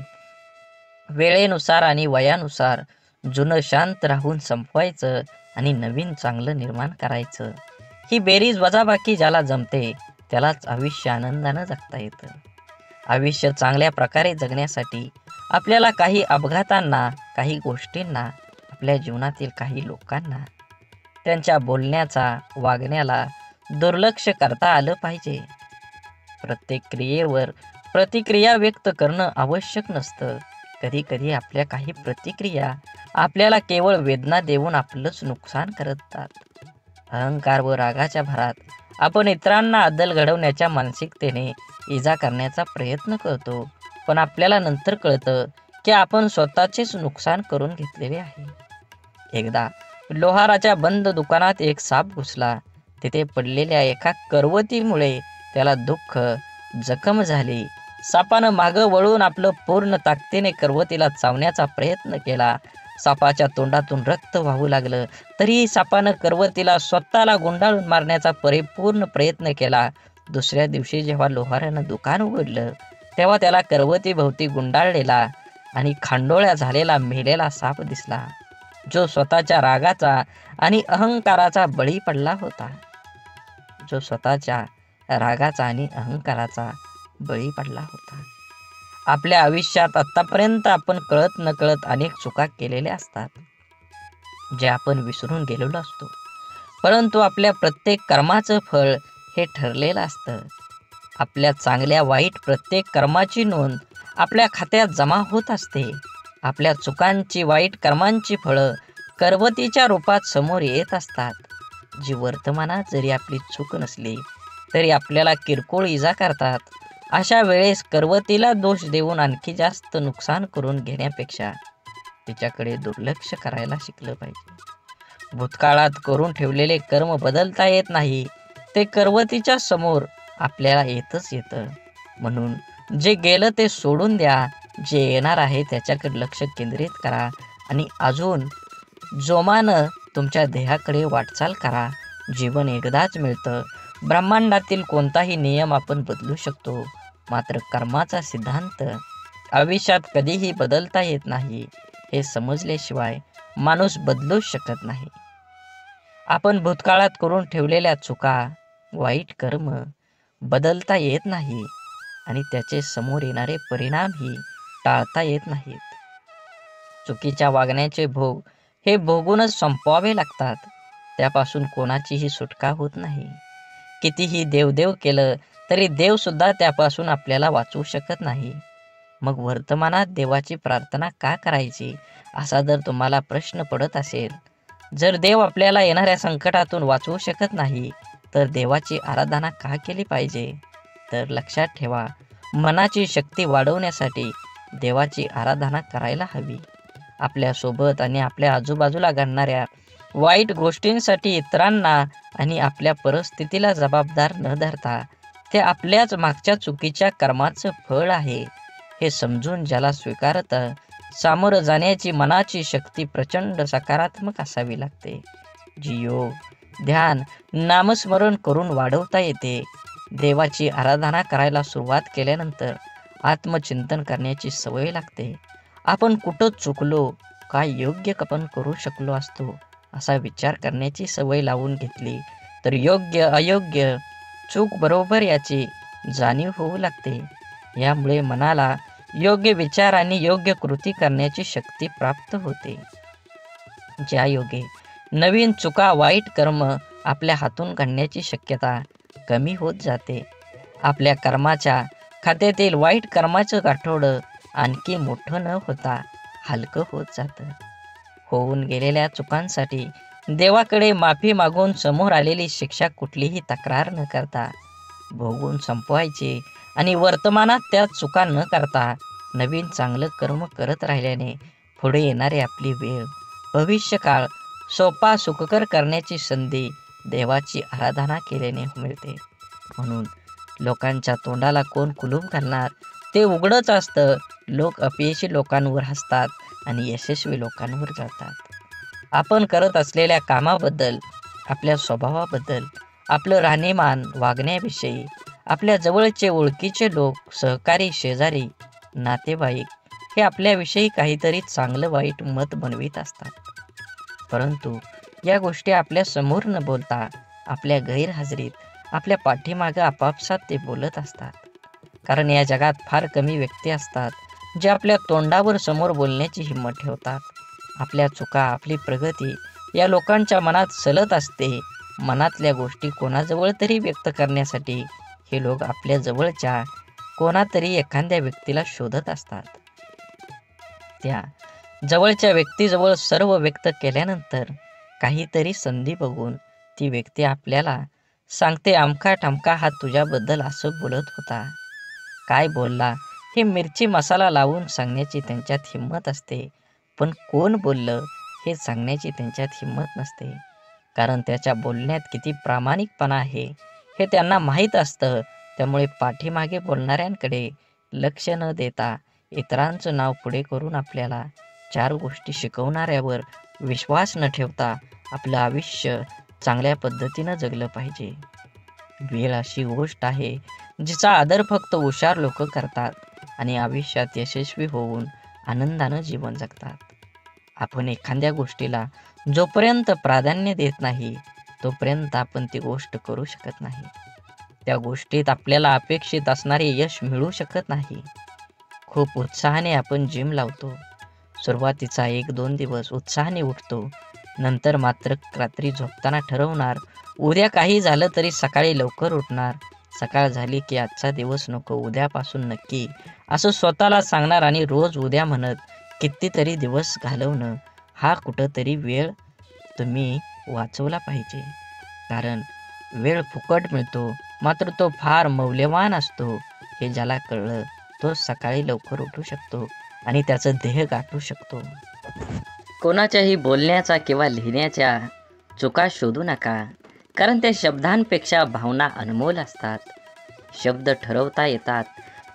वेळेनुसार आणि वयानुसार जुनं शांत राहून संपवायचं आणि नवीन चांगलं निर्माण करायचं. ही बेरीज वजाबाकी ज्याला जमते त्यालाच आयुष्य आनंदानं जगता येतं. आयुष्य चांगल्या प्रकारे जगण्यासाठी आपल्याला काही अपघातांना, काही गोष्टींना, आपल्या जीवनातील काही लोकांना, त्यांच्या बोलण्याचा, वागण्याला दुर्लक्ष करता आलं पाहिजे. प्रत्येक क्रियेवर प्रतिक्रिया व्यक्त करणं आवश्यक नसतं. कधी कधी आपल्या काही प्रतिक्रिया आपल्याला केवळ वेदना देऊन आपलंच नुकसान करतात. अहंकार व रागाच्या भरात आपण इतरांना अद्दल घडवण्याच्या मानसिकतेने इजा करण्याचा प्रयत्न करतो, पण आपल्याला नंतर कळतं की आपण स्वतःचेच नुकसान करून घेतलेले आहे. एकदा लोहाराच्या बंद दुकानात एक साप घुसला. तिथे पडलेल्या एका करवतीमुळे त्याला दुःख, जखम झाली. सापानं मागं वळून आपलं पूर्ण ताकदीने करवतीला चावण्याचा प्रयत्न केला. सापाच्या तोंडातून रक्त वाहू लागलं. तरीही सापानं करवतीला स्वतःला गुंडाळून मारण्याचा परिपूर्ण प्रयत्न केला. दुसऱ्या दिवशी जेव्हा लोहारानं दुकान उघडलं तेव्हा त्याला करवतीभोवती गुंडाळलेला आणि खांडोळ्या झालेला मेलेला साप दिसला, जो स्वतःच्या रागाचा आणि अहंकाराचा बळी पडला होता. जो स्वतःच्या रागाचा आणि अहंकाराचा बळी पडला होता. आपल्या आयुष्यात आतापर्यंत आपण कळत नकळत अनेक चुका केलेल्या असतात, जे आपण विसरून गेलेलो असतो. परंतु आपल्या प्रत्येक कर्माचं फळ हे ठरलेलं असतं. आपल्या चांगल्या वाईट प्रत्येक कर्माची नोंद आपल्या खात्यात जमा होत असते. आपल्या चुकांची, वाईट कर्मांची फळं करवतीच्या रूपात समोर येत असतात, जी वर्तमानात जरी आपली चूक नसली तरी आपल्याला किरकोळ इजा करतात. अशा वेळेस करवतीला दोष देऊन आणखी जास्त नुकसान करून घेण्यापेक्षा तिच्याकडे दुर्लक्ष करायला शिकलं पाहिजे. भूतकाळात करून ठेवलेले कर्म बदलता येत नाही, ते करवतीच्या समोर आपल्याला येतच येतं. म्हणून जे गेलं ते सोडून द्या, जे येणार आहे त्याच्याकडे लक्ष केंद्रित करा आणि अजून जोमानं तुमच्या ध्येयाकडे वाटचाल करा. जीवन एकदाच मिळतं. ब्रह्मांडातील कोणताही नियम आपण बदलू शकतो, मात्र कर्माचा सिद्धांत आयुष्यात कधीही बदलता येत नाही, हे समजल्याशिवाय माणूस बदलूच शकत नाही. आपण भूतकाळात करून ठेवलेल्या चुका, वाईट कर्म बदलता येत नाही आणि त्याचे समोर येणारे परिणामही टाळता येत नाहीत. चुकीच्या वागण्याचे भोग हे भोगूनच संपवावे लागतात. त्यापासून कोणाचीही सुटका होत नाही. कितीही देवदेव केलं तरी देव सुद्धा त्यापासून आपल्याला वाचवू शकत नाही. मग वर्तमानात देवाची प्रार्थना का करायची, असा जर तुम्हाला प्रश्न पडत असेल, जर देव आपल्याला येणाऱ्या संकटातून वाचवू शकत नाही तर देवाची आराधना का केली पाहिजे? तर लक्षात ठेवा, मनाची शक्ती वाढवण्यासाठी देवाची आराधना करायला हवी. आपल्यासोबत आणि आपल्या आजूबाजूला घडणाऱ्या वाईट गोष्टींसाठी इतरांना आणि आपल्या परिस्थितीला जबाबदार न धरता ते आपल्याच मागच्या चुकीच्या कर्माचं फळ आहे, हे समजून ज्याला स्वीकारतं, सामोरं जाण्याची मनाची शक्ती प्रचंड सकारात्मक असावी लागते, जी योग, ध्यान, नामस्मरण करून वाढवता येते. देवाची आराधना करायला सुरुवात केल्यानंतर आत्मचिंतन करण्याची सवय लागते. आपण कुठं चुकलो, काय योग्य आपण करू शकलो असतो, असा विचार करण्याची सवय लावून घेतली तर योग्य अयोग्य, चूक बरोबर याची जाणीव होऊ लागते. यामुळे मनाला योग्य विचार आणि योग्य कृती करण्याची शक्ती प्राप्त होते. ज्या योगे नवीन चुका, वाईट कर्म आपल्या हातून घडण्याची शक्यता कमी होत जाते. आपल्या कर्माच्या खात्यातील वाईट कर्माचं गाठोडं आणखी मोठं न होता हलकं होत जातं. होऊन गेलेल्या चुकांसाठी देवाकडे माफी मागून समोर आलेली शिक्षा कुठलीही तक्रार न करता भोगून संपवायची आणि वर्तमानात त्या चुका न करता नवीन चांगलं कर्म करत राहिल्याने पुढे येणारी आपली वेळ, भविष्यकाळ सोपा सुखकर करण्याची संधी देवाची आराधना केल्याने मिळते. म्हणून लोकांच्या तोंडाला कोण कुलूप घालणार, ते उघडच असतं. लोक अपयशी लोकांवर हसतात आणि यशस्वी लोकांवर जळतात. आपण करत असलेल्या कामाबद्दल, आपल्या स्वभावाबद्दल, आपलं राहणीमान, वागण्याविषयी आपल्या जवळचे ओळखीचे लोक, सहकारी, शेजारी, नातेवाईक हे आपल्याविषयी काहीतरी चांगलं वाईट मत बनवित असतात. परंतु या गोष्टी आपल्या समोर न बोलता आपल्या गैरहजेरीत, आपल्या पाठीमागं आपापसात ते बोलत असतात. कारण या जगात फार कमी व्यक्ती असतात जे आपल्या तोंडावर समोर बोलण्याची हिंमत ठेवतात. आपल्या चुका, आपली प्रगती या लोकांच्या मनात सलत असते. मनातल्या गोष्टी कोणाजवळ तरी व्यक्त करण्यासाठी हे लोक आपल्या जवळच्या कोणातरी एखाद्या व्यक्तीला शोधत असतात. त्या जवळच्या व्यक्तीजवळ सर्व व्यक्त केल्यानंतर काहीतरी संधी बघून ती व्यक्ती आपल्याला सांगते, अमका ठमका हा तुझ्याबद्दल असं बोलत होता. काय बोलला हे मिरची मसाला लावून सांगण्याची त्यांच्यात हिंमत असते, पण कोण बोललं हे सांगण्याची त्यांच्यात हिंमत नसते. कारण त्याच्या बोलण्यात किती प्रामाणिकपणा आहे हे त्यांना माहीत असतं. त्यामुळे पाठीमागे बोलणाऱ्यांकडे लक्ष न देता इतरांचं नाव पुढे करून आपल्याला चार गोष्टी शिकवणाऱ्यावर विश्वास न ठेवता आपलं आयुष्य चांगल्या पद्धतीनं जगलं पाहिजे. वेळ अशी गोष्ट आहे जिचा आदर फक्त हुशार लोक करतात आणि आयुष्यात यशस्वी होऊन आनंदानं जीवन जगतात. आपण एखाद्या गोष्टीला जोपर्यंत प्राधान्य देत नाही तोपर्यंत आपण ती गोष्ट करू शकत नाही. त्या गोष्टीत आपल्याला अपेक्षित असणारे यश मिळू शकत नाही. खूप उत्साहाने आपण जिम लावतो. सुरुवातीचा 1-2 दिवस उत्साहाने उठतो. नंतर मात्र रात्री झोपताना ठरवणार, उद्या काही झालं तरी सकाळी लवकर उठणार. सकाळ झाली की आजचा दिवस नको, उद्यापासून नक्की, असं स्वतःला सांगणार आणि रोज उद्या म्हणत कितीतरी दिवस घालवणं. हा कुठंतरी वेळ तुम्ही वाचवला पाहिजे. कारण वेळ फुकट मिळतो, मात्र तो फार मौल्यवान असतो. हे ज्याला कळलं तो सकाळी लवकर उठू शकतो आणि त्याचं ध्येय गाठू शकतो. कोणाच्याही बोलण्याचा किंवा लिहिण्याच्या चुका शोधू नका, कारण त्या शब्दांपेक्षा भावना अनमोल असतात. शब्द ठरवता येतात,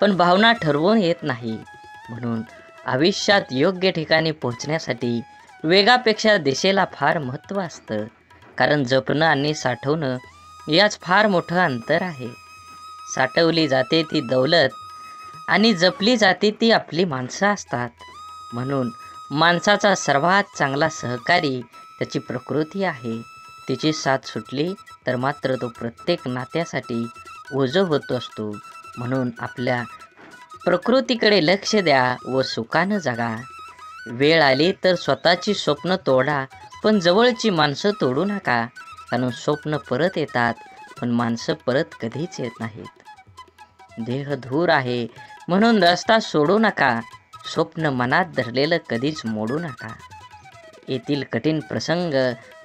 पण भावना ठरवून येत नाही. म्हणून आयुष्यात योग्य ठिकाणी पोहोचण्यासाठी वेगापेक्षा दिशेला फार महत्त्व असतं. कारण जपणं आणि साठवणं याच फार मोठं अंतर आहे. साठवली जाते ती दौलत आणि जपली जाते ती आपली माणसं असतात. म्हणून माणसाचा सर्वात चांगला सहकारी त्याची प्रकृती आहे. तिची साथ सुटली तर मात्र तो प्रत्येक नात्यासाठी ओझं होत असतो. म्हणून आपल्या प्रकृतीकडे लक्ष द्या व सुखानं जगा. वेळ आली तर स्वतःची स्वप्न तोडा, पण जवळची माणसं तोडू नका. कारण स्वप्न परत येतात, पण माणसं परत कधीच येत नाहीत. देह धूर आहे म्हणून रस्ता सोडू नका. स्वप्न मनात धरलेलं कधीच मोडू नका. येथील कठीण प्रसंग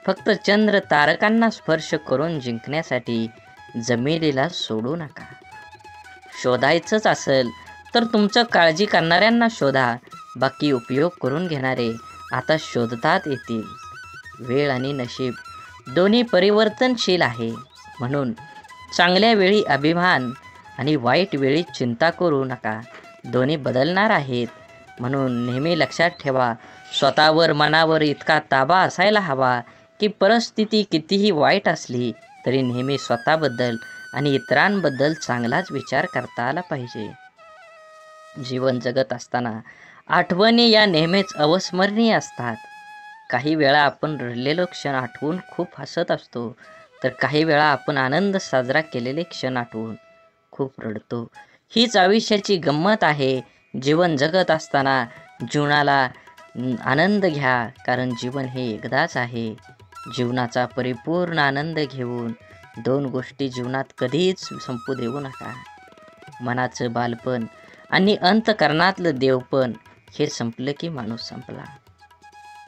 फक्त चंद्र तारकांना स्पर्श करून जिंकण्यासाठी जमिनीला सोडू नका. शोधायचंच असेल तर तुमचं काळजी करणाऱ्यांना शोधा. बाकी उपयोग करून घेणारे आता शोधतात येतील. वेळ आणि नशीब दोन्ही परिवर्तनशील आहे. म्हणून चांगल्या वेळी अभिमान आणि वाईट वेळी चिंता करू नका. दोन्ही बदलणार आहेत. म्हणून नेहमी लक्षात ठेवा, स्वतःवर मनावर इतका ताबा असायला हवा की परिस्थिती कितीही वाईट असली तरी नेहमी स्वतःबद्दल आणि इतरांबद्दल चांगलाच विचार करता आला पाहिजे. जीवन जगत असताना आठवणी या नेहमीच अविस्मरणीय असतात. काही वेळा आपण रडलेलो क्षण आठवून खूप हसत असतो, तर काही वेळा आपण आनंद साजरा केलेले क्षण आठवून खूप रडतो. हीच आयुष्याची गंमत आहे. जीवन जगत असताना जीवनाला आनंद घ्या, कारण जीवन हे एकदाच आहे. जीवनाचा परिपूर्ण आनंद घेऊन 2 गोष्टी जीवनात कधीच संपू देऊ नका. मनाचं बालपण आणि अंतःकरणातलं देवपण हे संपलं की माणूस संपला.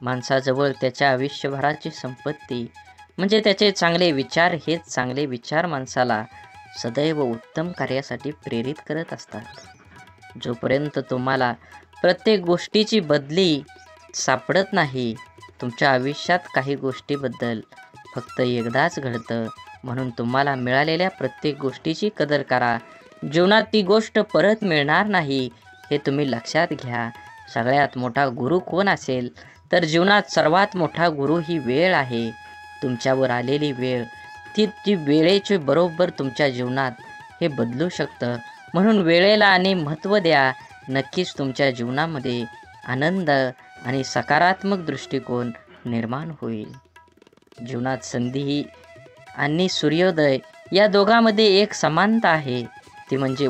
माणसाजवळ त्याच्या आयुष्यभराची संपत्ती म्हणजे त्याचे चांगले विचार. हेच चांगले विचार माणसाला सदैव उत्तम कार्यासाठी प्रेरित करत असतात. जोपर्यंत तुम्हाला प्रत्येक गोष्टीची बदली सापडत नाही, तुमच्या आयुष्यात काही गोष्टीबद्दल फक्त एकदाच घडतं. म्हणून तुम्हाला मिळालेल्या प्रत्येक गोष्टीची कदर करा. जीवनात ती गोष्ट परत मिळणार नाही, हे तुम्ही लक्षात घ्या. सगळ्यात मोठा गुरु कोण असेल तर जीवनात सर्वात मोठा गुरु ही वेळ आहे. तुमच्यावर आलेली वेळ ती वेळेचे बरोबर तुमच्या जीवनात हे बदलू शकतं. म्हणून वेळेला आणि महत्त्व द्या. नक्कीच तुमच्या जीवनामध्ये आनंद आणि सकारात्मक दृष्टिकोन निर्माण होईल. जीवनात संधी आणि सूर्योदय या दोघांमध्ये एक समानता आहे. ती म्हणजे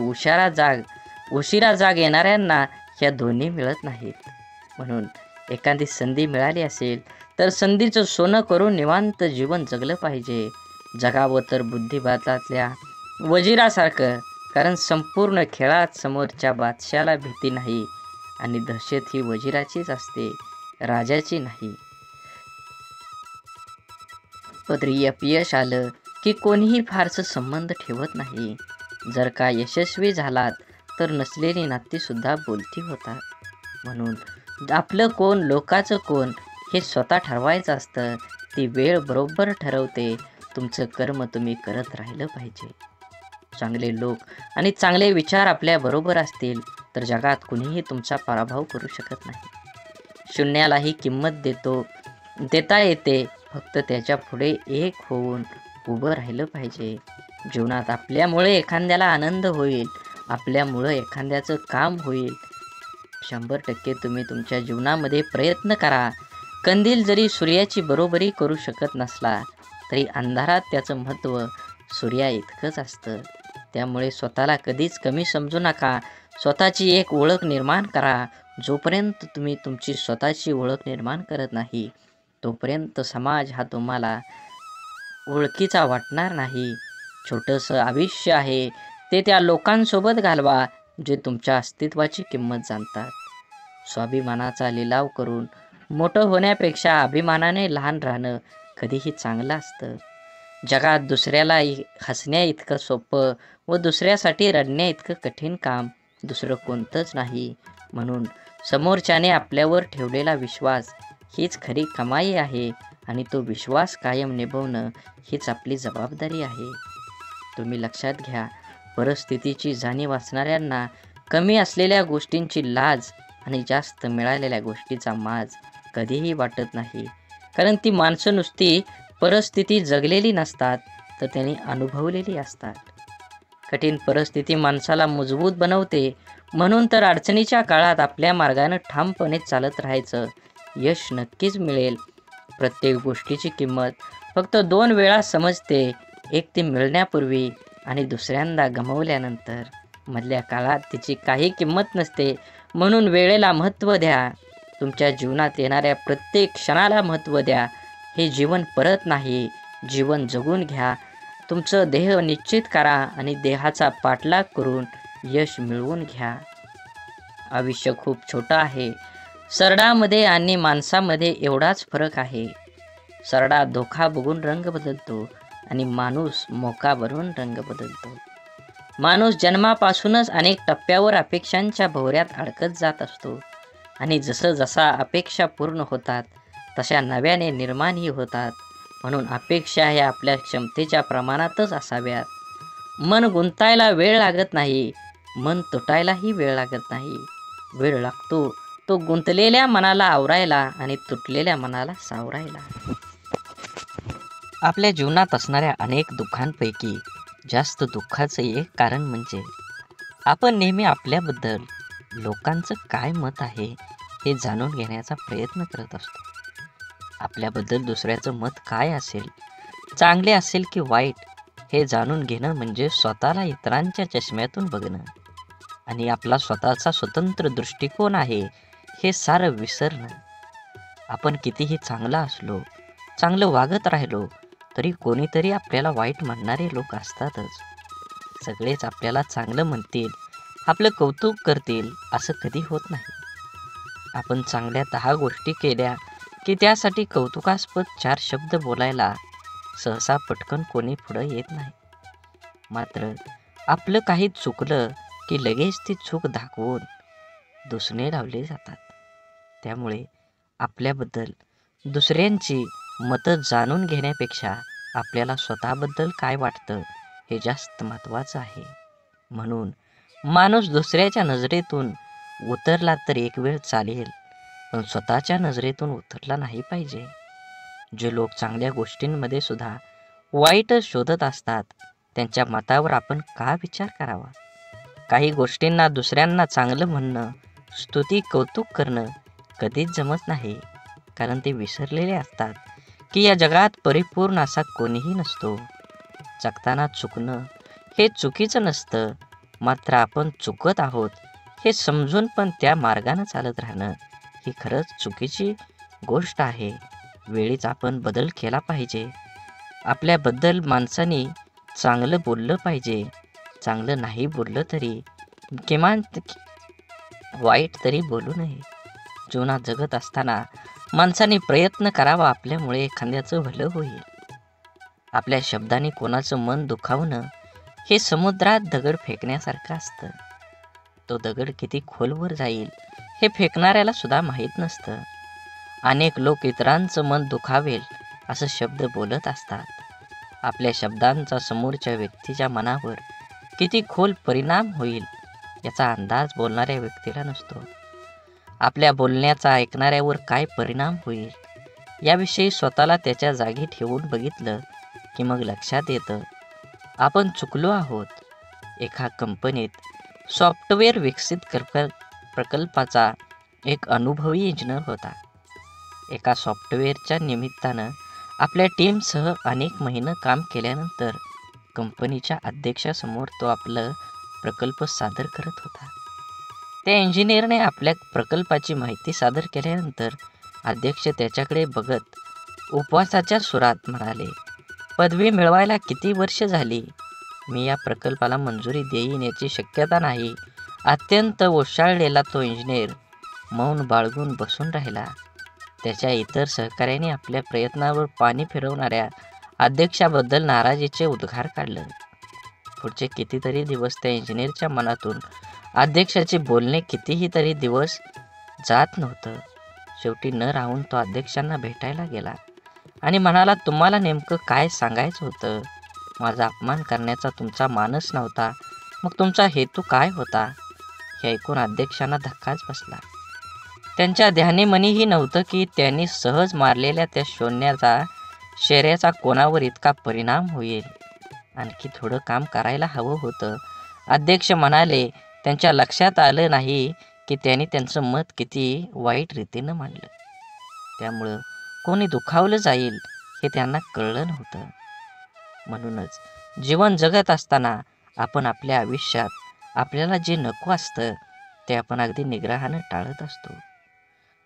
उशिरा जाग येणाऱ्यांना ह्या दोन्ही मिळत नाहीत. म्हणून एखादी संधी मिळाली असेल तर संधीचं सोनं करून निवांत जीवन जगलं पाहिजे. जगावं तर बुद्धिबळातल्या वजिरासारखं, कारण संपूर्ण खेळात समोरच्या बादशाला भीती नाही आणि दहशत ही वजिराचीच असते, राजाची नाही. पदरी अपयश आलं की कोणीही फारसं संबंध ठेवत नाही. जर का यशस्वी झालात तर नसलेली नातीसुद्धा बोलती होतात. म्हणून आपलं कोण लोकाचं कोण हे स्वतः ठरवायचं असतं. ती वेळ बरोबर ठरवते. तुमचं कर्म तुम्ही करत राहिलं पाहिजे. चांगले लोक आणि चांगले विचार आपल्याबरोबर असतील तर जगात कुणीही तुमचा पराभव करू शकत नाही. शून्यालाही किंमत देता येते, फक्त त्याच्या पुढे एक होऊन उभं राहिलं पाहिजे. जीवनात आपल्यामुळे एखाद्याला आनंद होईल, आपल्यामुळं एखाद्याचं काम होईल. 100% तुम्ही तुमच्या जीवनामध्ये प्रयत्न करा. कंदील जरी सूर्याची बरोबरी करू शकत नसला, तरी अंधारात त्याचं महत्त्व सूर्या इतकंच असतं. त्यामुळे स्वतःला कधीच कमी समजू नका. स्वतःची एक ओळख निर्माण करा. जोपर्यंत तुम्ही तुमची स्वतःची ओळख निर्माण करत नाही, तोपर्यंत समाज हा तुम्हाला ओळखीचा वाटणार नाही. छोटंसं आयुष्य आहे, ते त्या लोकांसोबत घालवा जे तुमच्या अस्तित्वाची किंमत जाणतात. स्वाभिमानाचा लिलाव करून मोठं होण्यापेक्षा अभिमानाने लहान राहणं कधीही चांगलं असतं. जगात दुसऱ्याला हसण्या इतकं सोपं व दुसऱ्यासाठी रडण्या इतकं कठीण काम दुसरं कोणतंच नाही. म्हणून समोरच्याने आपल्यावर ठेवलेला विश्वास हीच खरी कमाई आहे आणि तो विश्वास कायम निभवणं हीच आपली जबाबदारी आहे. तुम्ही लक्षात घ्या, परिस्थितीची जाणीव असणाऱ्यांना कमी असलेल्या गोष्टींची लाज आणि जास्त मिळालेल्या गोष्टीचा माज कधीही वाटत नाही. कारण ती माणसं नुसती परिस्थिती जगलेली नसतात, तर त्यांनी अनुभवलेली असतात. कठीण परिस्थिती माणसाला मजबूत बनवते. म्हणून तर अडचणीच्या काळात आपल्या मार्गानं ठामपणे चालत राहायचं. यश नक्कीच मिळेल. प्रत्येक गोष्टीची किंमत फक्त 2 वेळा समजते. एक ती मिळण्यापूर्वी आणि दुसऱ्यांदा गमावल्यानंतर. मधल्या काळात तिची काही किंमत नसते. म्हणून वेळेला महत्त्व द्या. तुमच्या जीवनात येणाऱ्या प्रत्येक क्षणाला महत्त्व द्या. हे जीवन परत नाही, जीवन जगून घ्या. तुमचं ध्येय निश्चित करा आणि देहाचा पाठलाग करून यश मिळवून घ्या. आयुष्य खूप छोटं आहे. सरडामध्ये आणि माणसामध्ये एवढाच फरक आहे. सरडा धोका बघून रंग बदलतो आणि माणूस मोका भरून रंग बदलतो. माणूस जन्मापासूनच अनेक टप्प्यावर अपेक्षांच्या भोवऱ्यात अडकत जात असतो आणि जसा अपेक्षा पूर्ण होतात, तशा नव्याने निर्माणही होतात. म्हणून अपेक्षा ह्या आपल्या क्षमतेच्या प्रमाणातच असाव्यात. मन गुंतायला वेळ लागत नाही, मन तुटायलाही वेळ लागत नाही. वेळ लागतो तो गुंतलेल्या मनाला आवरायला आणि तुटलेल्या मनाला सावरायला. आपल्या जीवनात असणाऱ्या अनेक दुःखांपैकी जास्त दुःखाचं एक कारण म्हणजे आपण नेहमी आपल्याबद्दल लोकांचं काय मत आहे हे जाणून घेण्याचा प्रयत्न करत असतो. आपल्याबद्दल दुसऱ्याचं मत काय असेल, चांगले असेल की वाईट, हे जाणून घेणं म्हणजे स्वतःला इतरांच्या चष्म्यातून बघणं आणि आपला स्वतःचा स्वतंत्र दृष्टिकोन आहे हे सारं विसरणं. आपण कितीही चांगला असलो, चांगलं वागत राहिलो, तरी कोणीतरी आपल्याला वाईट म्हणणारे लोक असतातच. सगळेच आपल्याला चांगलं म्हणतील, आपलं कौतुक करतील असं कधी होत नाही. आपण चांगल्या 10 गोष्टी केल्या की त्यासाठी कौतुकास्पद 4 शब्द बोलायला सहसा पटकन कोणी पुढं येत नाही. मात्र आपलं काही चुकलं की लगेच ती चूक दाखवून दुसणे लावले जातात. त्यामुळे आपल्याबद्दल दुसऱ्यांची मतं जाणून घेण्यापेक्षा आपल्याला स्वतःबद्दल काय वाटतं हे जास्त महत्त्वाचं आहे. म्हणून माणूस दुसऱ्याच्या नजरेतून उतरला तर एक वेळ चालेल, पण स्वतःच्या नजरेतून उतरला नाही पाहिजे. जे लोक चांगल्या गोष्टींमध्ये सुद्धा वाईटच शोधत असतात, त्यांच्या मतावर आपण का विचार करावा? काही गोष्टींना दुसऱ्यांना चांगलं म्हणणं, स्तुती, कौतुक करणं कधीच जमत नाही. कारण ते विसरलेले असतात की या जगात परिपूर्ण असा कोणीही नसतो. जगताना चुकणं हे चुकीचं नसतं, मात्र आपण चुकत आहोत हे समजून पण त्या मार्गानं चालत राहणं ही खरंच चुकीची गोष्ट आहे. वेळीच आपण बदल केला पाहिजे. आपल्याबद्दल माणसाने चांगलं बोललं पाहिजे. चांगलं नाही बोललं तरी किमान वाईट तरी बोलू नये. जीवनात जगत असताना माणसाने प्रयत्न करावा, आपल्यामुळे एखाद्याचं भलं होईल. आपल्या शब्दाने कोणाचं मन दुखावणं हे समुद्रात दगड फेकण्यासारखं असतं. तो दगड किती खोलवर जाईल हे फेकणाऱ्याला सुद्धा माहीत नसतं. अनेक लोक इतरांचं मन दुखावेल असं शब्द बोलत असतात. आपल्या शब्दांचा समोरच्या व्यक्तीच्या मनावर किती खोल परिणाम होईल याचा अंदाज बोलणाऱ्या व्यक्तीला नसतो. आपल्या बोलण्याचा ऐकणाऱ्यावर काय परिणाम होईल याविषयी स्वतःला त्याच्या जागी ठेवून बघितलं की मग लक्षात येतं आपण चुकलो आहोत. एका कंपनीत सॉफ्टवेअर विकसित प्रकल्पाचा एक अनुभवी इंजिनियर होता. एका सॉफ्टवेअरच्या निमित्तानं आपल्या टीमसह अनेक महिने काम केल्यानंतर कंपनीच्या अध्यक्षासमोर तो आपलं प्रकल्प सादर करत होता. त्या इंजिनियरने आपल्या प्रकल्पाची माहिती सादर केल्यानंतर अध्यक्ष त्याच्याकडे बघत उपवासाच्या सुरात म्हणाले, पदवी मिळवायला किती वर्ष झाली? मी या प्रकल्पाला मंजुरी देईन याची शक्यता नाही. अत्यंत ओशाळलेला तो इंजिनियर मौन बाळगून बसून राहिला. त्याच्या इतर सहकाऱ्यांनी आपल्या प्रयत्नावर पाणी फिरवणाऱ्या अध्यक्षाबद्दल नाराजीचे उद्गार काढले. पुढचे कितीतरी दिवस त्या इंजिनियरच्या मनातून अध्यक्षाचे बोलणे कितीही तरी दिवस जात नव्हतं. शेवटी न राहून तो अध्यक्षांना भेटायला गेला आणि म्हणाला, तुम्हाला नेमकं काय सांगायचं होतं? माझा अपमान करण्याचा तुमचा मानस नव्हता, मग तुमचा हेतू काय होता? हे ऐकून अध्यक्षांना धक्काच बसला. त्यांच्या ध्यानीमनीही नव्हतं की त्यांनी सहज मारलेल्या त्या शैर्याचा कोणावर इतका परिणाम होईल. आणखी थोडं काम करायला हवं होतं. अध्यक्ष म्हणाले, त्यांच्या लक्षात आलं नाही की त्यांनी त्यांचं मत किती वाईट रीतीनं मांडलं. त्यामुळं कोणी दुखावलं जाईल हे त्यांना कळलं नव्हतं. म्हणूनच जीवन जगत असताना आपण आपल्या आयुष्यात आपल्याला जे नको असतं ते आपण अगदी निग्रहानं टाळत असतो.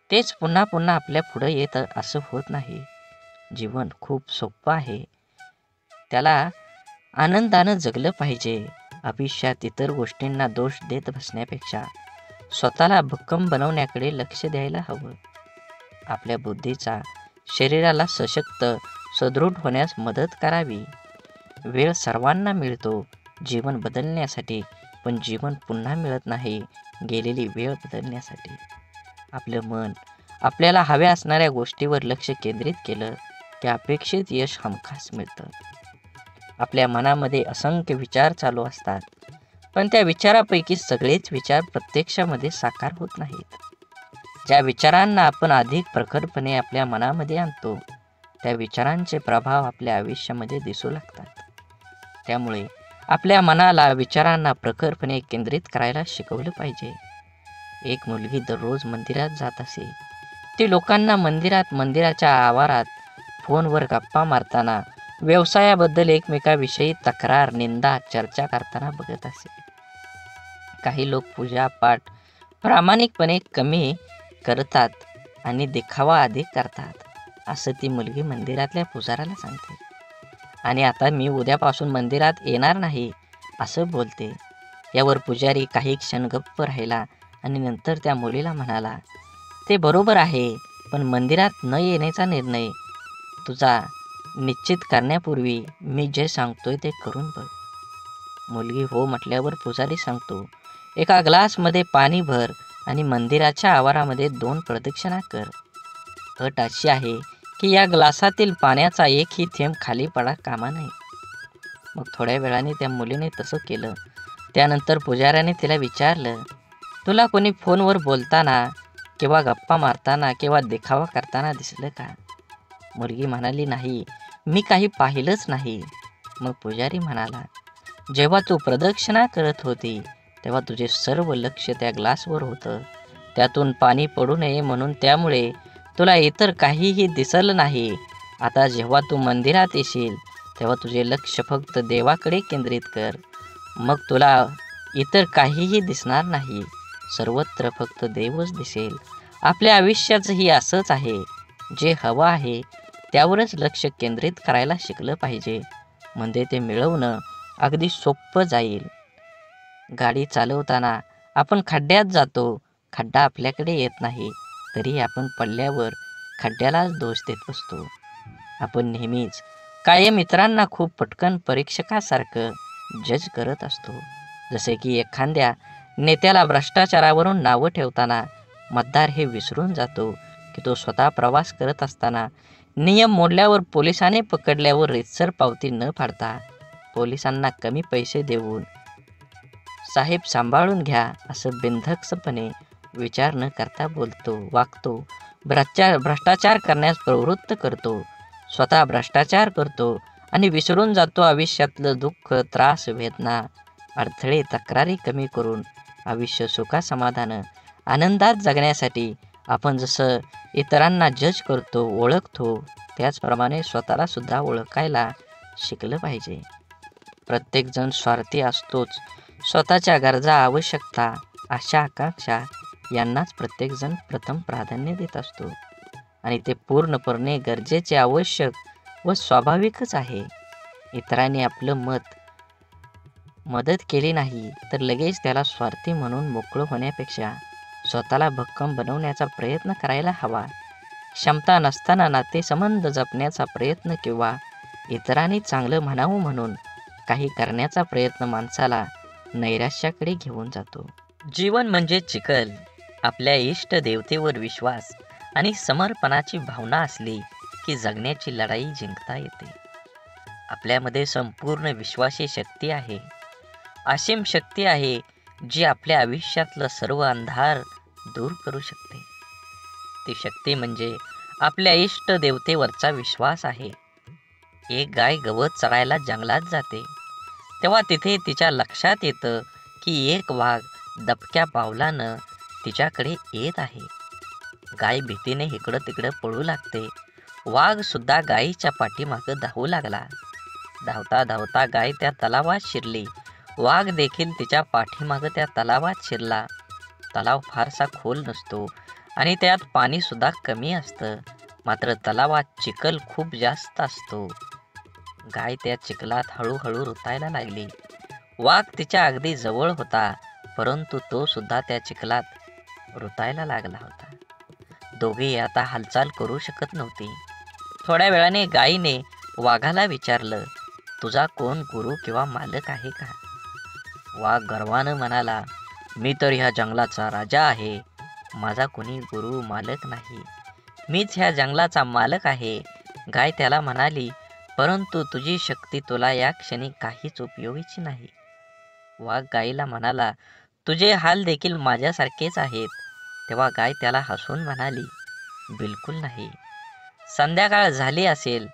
तेच पुन्हा पुन्हा आपल्या पुढं येतं असं होत नाही. जीवन खूप सोपं आहे. त्याला आनंदानं जगलं पाहिजे. आयुष्यात इतर गोष्टींना दोष देत बसण्यापेक्षा स्वतःला भक्कम बनवण्याकडे लक्ष द्यायला हवं. आपल्या बुद्धीचा शरीराला सशक्त सदृढ होण्यास मदत करावी. वेळ सर्वांना मिळतो जीवन बदलण्यासाठी, पण जीवन पुन्हा मिळत नाही गेलेली वेळ बदलण्यासाठी. आपलं मन आपल्याला हव्या असणाऱ्या गोष्टीवर लक्ष केंद्रित केलं की अपेक्षित यश हमखास मिळतं. आपल्या मनामध्ये असंख्य विचार चालू असतात, पण त्या विचारापैकी सगळेच विचार प्रत्यक्षामध्ये साकार होत नाहीत. ज्या विचारांना आपण अधिक प्रखरपणे आपल्या मनामध्ये आणतो त्या विचारांचे प्रभाव आपल्या आयुष्यामध्ये दिसू लागतात. त्यामुळे आपल्या मनाला विचारांना प्रखरपणे केंद्रित करायला शिकवलं पाहिजे. एक मुलगी दररोज मंदिरात जात असे. ती लोकांना मंदिराच्या आवारात फोनवर गप्पा मारताना, व्यवसायाबद्दल एकमेकाविषयी तक्रार, निंदा, चर्चा करताना बघत असे. काही लोक पूजापाठ प्रामाणिकपणे कमी करतात आणि दिखावा अधिक करतात, असं ती मुलगी मंदिरातल्या पुजाऱ्याला सांगते. आणि आता मी उद्यापासून मंदिरात येणार नाही असं बोलते. यावर पुजारी काही क्षण गप्प राहिला आणि नंतर त्या मुलीला म्हणाला, ते बरोबर आहे, पण मंदिरात न येण्याचा निर्णय तुझा निश्चित करण्यापूर्वी मी जे सांगतोय ते करून बघ. मुलगी हो म्हटल्यावर पुजारी सांगतो, एका ग्लासमध्ये पाणी भर आणि मंदिराच्या आवारामध्ये 2 प्रदक्षिणा कर. अट अशी आहे की या ग्लासातील पाण्याचा एकही थेंब खाली पडा कामा नये. मग थोड्या वेळाने त्या मुलीने तसं केलं. त्यानंतर पुजाऱ्याने तिला विचारलं, तुला कोणी फोनवर बोलताना किंवा गप्पा मारताना किंवा देखावा करताना दिसलं का? मुलगी म्हणाली, नाही, मी काही पाहिलंच नाही. मग पुजारी म्हणाला, जेव्हा तू प्रदक्षिणा करत होती तेव्हा तुझे सर्व लक्ष त्या ग्लासवर होतं. त्यातून पाणी पडू नये म्हणून, त्यामुळे तुला इतर काहीही दिसलं नाही. आता जेव्हा तू मंदिरात येशील तेव्हा तुझे लक्ष फक्त देवाकडे केंद्रित कर. मग तुला इतर काहीही दिसणार नाही. सर्वत्र फक्त देवच दिसेल. आपल्या आयुष्याचंही असंच आहे. जे हवं आहे त्यावरच लक्ष केंद्रित करायला शिकलं पाहिजे, म्हणजे ते मिळवणं अगदी सोपं जाईल. गाडी चालवताना आपण खड्ड्यात जातो. खड्डा आपल्याकडे येत नाही तरी आपण पडल्यावर खड्ड्यालाच दोष देत बसतो. आपण नेहमीच कायम इतरांना खूप पटकन परीक्षकासारखं जज करत असतो. जसे की एखाद्या नेत्याला भ्रष्टाचारावरून नावं ठेवताना मतदार हे विसरून जातो की तो स्वतः प्रवास करत असताना नियम मोडल्यावर पोलिसाने पकडल्यावर रीतसर पावती न फाडता पोलिसांना कमी पैसे देऊन साहेब सांभाळून घ्या असं बिनधास्तपणे विचार न करता वागतो. भ्रष्टाचार करण्यास प्रवृत्त करतो. स्वतः भ्रष्टाचार करतो आणि विसरून जातो आयुष्यातलं दुःख, त्रास, वेदना, अडथळे, तक्रारी कमी करून आयुष्य सुखासमाधान आनंदात जगण्यासाठी आपण जसं इतरांना जज करतो, ओळखतो, त्याचप्रमाणे स्वतःला सुद्धा ओळखायला शिकलं पाहिजे. प्रत्येकजण स्वार्थी असतोच. स्वतःच्या गरजा, आवश्यकता, आशा, आकांक्षा यांनाच प्रत्येकजण प्रथम प्राधान्य देत असतो आणि ते पूर्णपणे गरजेचे, आवश्यक व स्वाभाविकच आहे. इतरांनी आपलं मदत केली नाही तर लगेच त्याला स्वार्थी म्हणून मोकळं होण्यापेक्षा स्वतःला भक्कम बनवण्याचा प्रयत्न करायला हवा. क्षमता नसताना नातेसंबंध जपण्याचा प्रयत्न किंवा इतरांनी चांगलं म्हणावं म्हणून काही करण्याचा प्रयत्न माणसाला नैराश्याकडे घेऊन जातो. जीवन म्हणजे चिखल. आपल्या इष्ट देवतेवर विश्वास आणि समर्पणाची भावना असली की जगण्याची लढाई जिंकता येते. आपल्यामध्ये संपूर्ण विश्वाची शक्ती आहे, असीम शक्ती आहे, जी आपल्या आयुष्यातलं सर्व अंधार दूर करू शकते. ती शक्ती म्हणजे आपल्या इष्ट देवतेवरचा विश्वास आहे. एक गाय गवत चरायला जंगलात जाते तेव्हा तिथे तिच्या लक्षात येतं की एक वाघ दबक्या पावलानं तिच्याकडे येत आहे. गाय भीतीने इकडं तिकडं पळू लागते. वाघ सुद्धा गायीच्या पाठीमागं धावू लागला. धावता धावता गाय त्या तलावात शिरली. वाघ देखील तिच्या पाठीमागं त्या तलावात शिरला. तलाव फारसा खोल नसतो आणि त्यात पाणी सुद्धा कमी असतं. मात्र तलावात चिखल खूप जास्त असतो. गाय त्या चिखलात हळूहळू रुतायला लागली. वाघ तिच्या अगदी जवळ होता, परंतु तो सुद्धा त्या चिखलात रुतायला लागला होता. दोघेही आता हालचाल करू शकत नव्हती. थोड्या वेळाने गायीने वाघाला विचारलं, तुझा कोण गुरु किंवा मालक आहे का? वाघ गर्वानं म्हणाला, मी तर ह्या जंगलाचा राजा आहे. माझा कोणी गुरु मालक नाही. मीच ह्या जंगलाचा मालक आहे. गाय त्याला म्हणाली, परंतु तुझी शक्ती तुला या क्षणी काहीच उपयोगीची नाही. वाघ गायीला म्हणाला, तुझे हाल देखील माझ्यासारखेच आहेत. तेव्हा गाय त्याला हसून म्हणाली, बिलकुल नाही. संध्याकाळ झाली असेल.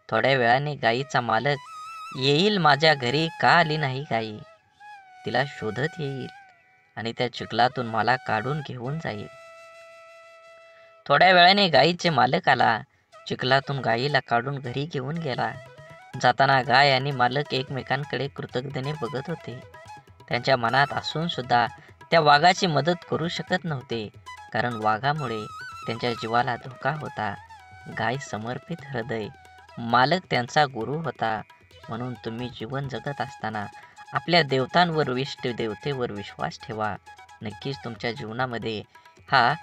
थोड्या वेळाने गायीचा मालक येईल. माझ्या घरी का आली नाही गायी? तिला शोधत येईल आणि त्या चिखलातून मला काढून घेऊन जाईल. थोड्या वेळाने गायीचे मालक आला. चिखलातून गायीला काढून घरी घेऊन गेला. जाताना गाय आणि मालक एकमेकांकडे कृतज्ञतेने बघत होते. त्यांच्या मनात असून सुद्धा त्या वाघाची मदत करू शकत नव्हते, कारण वाघामुळे त्यांच्या जीवाला धोका होता. गाय समर्पित हृदय, मालक त्यांचा गुरु होता. म्हणून तुम्ही जीवन जगत असताना आपल्या देवतांवर, इष्ट देवतेवर विश्वास ठेवा. नक्कीच तुमच्या जीवनामध्ये हा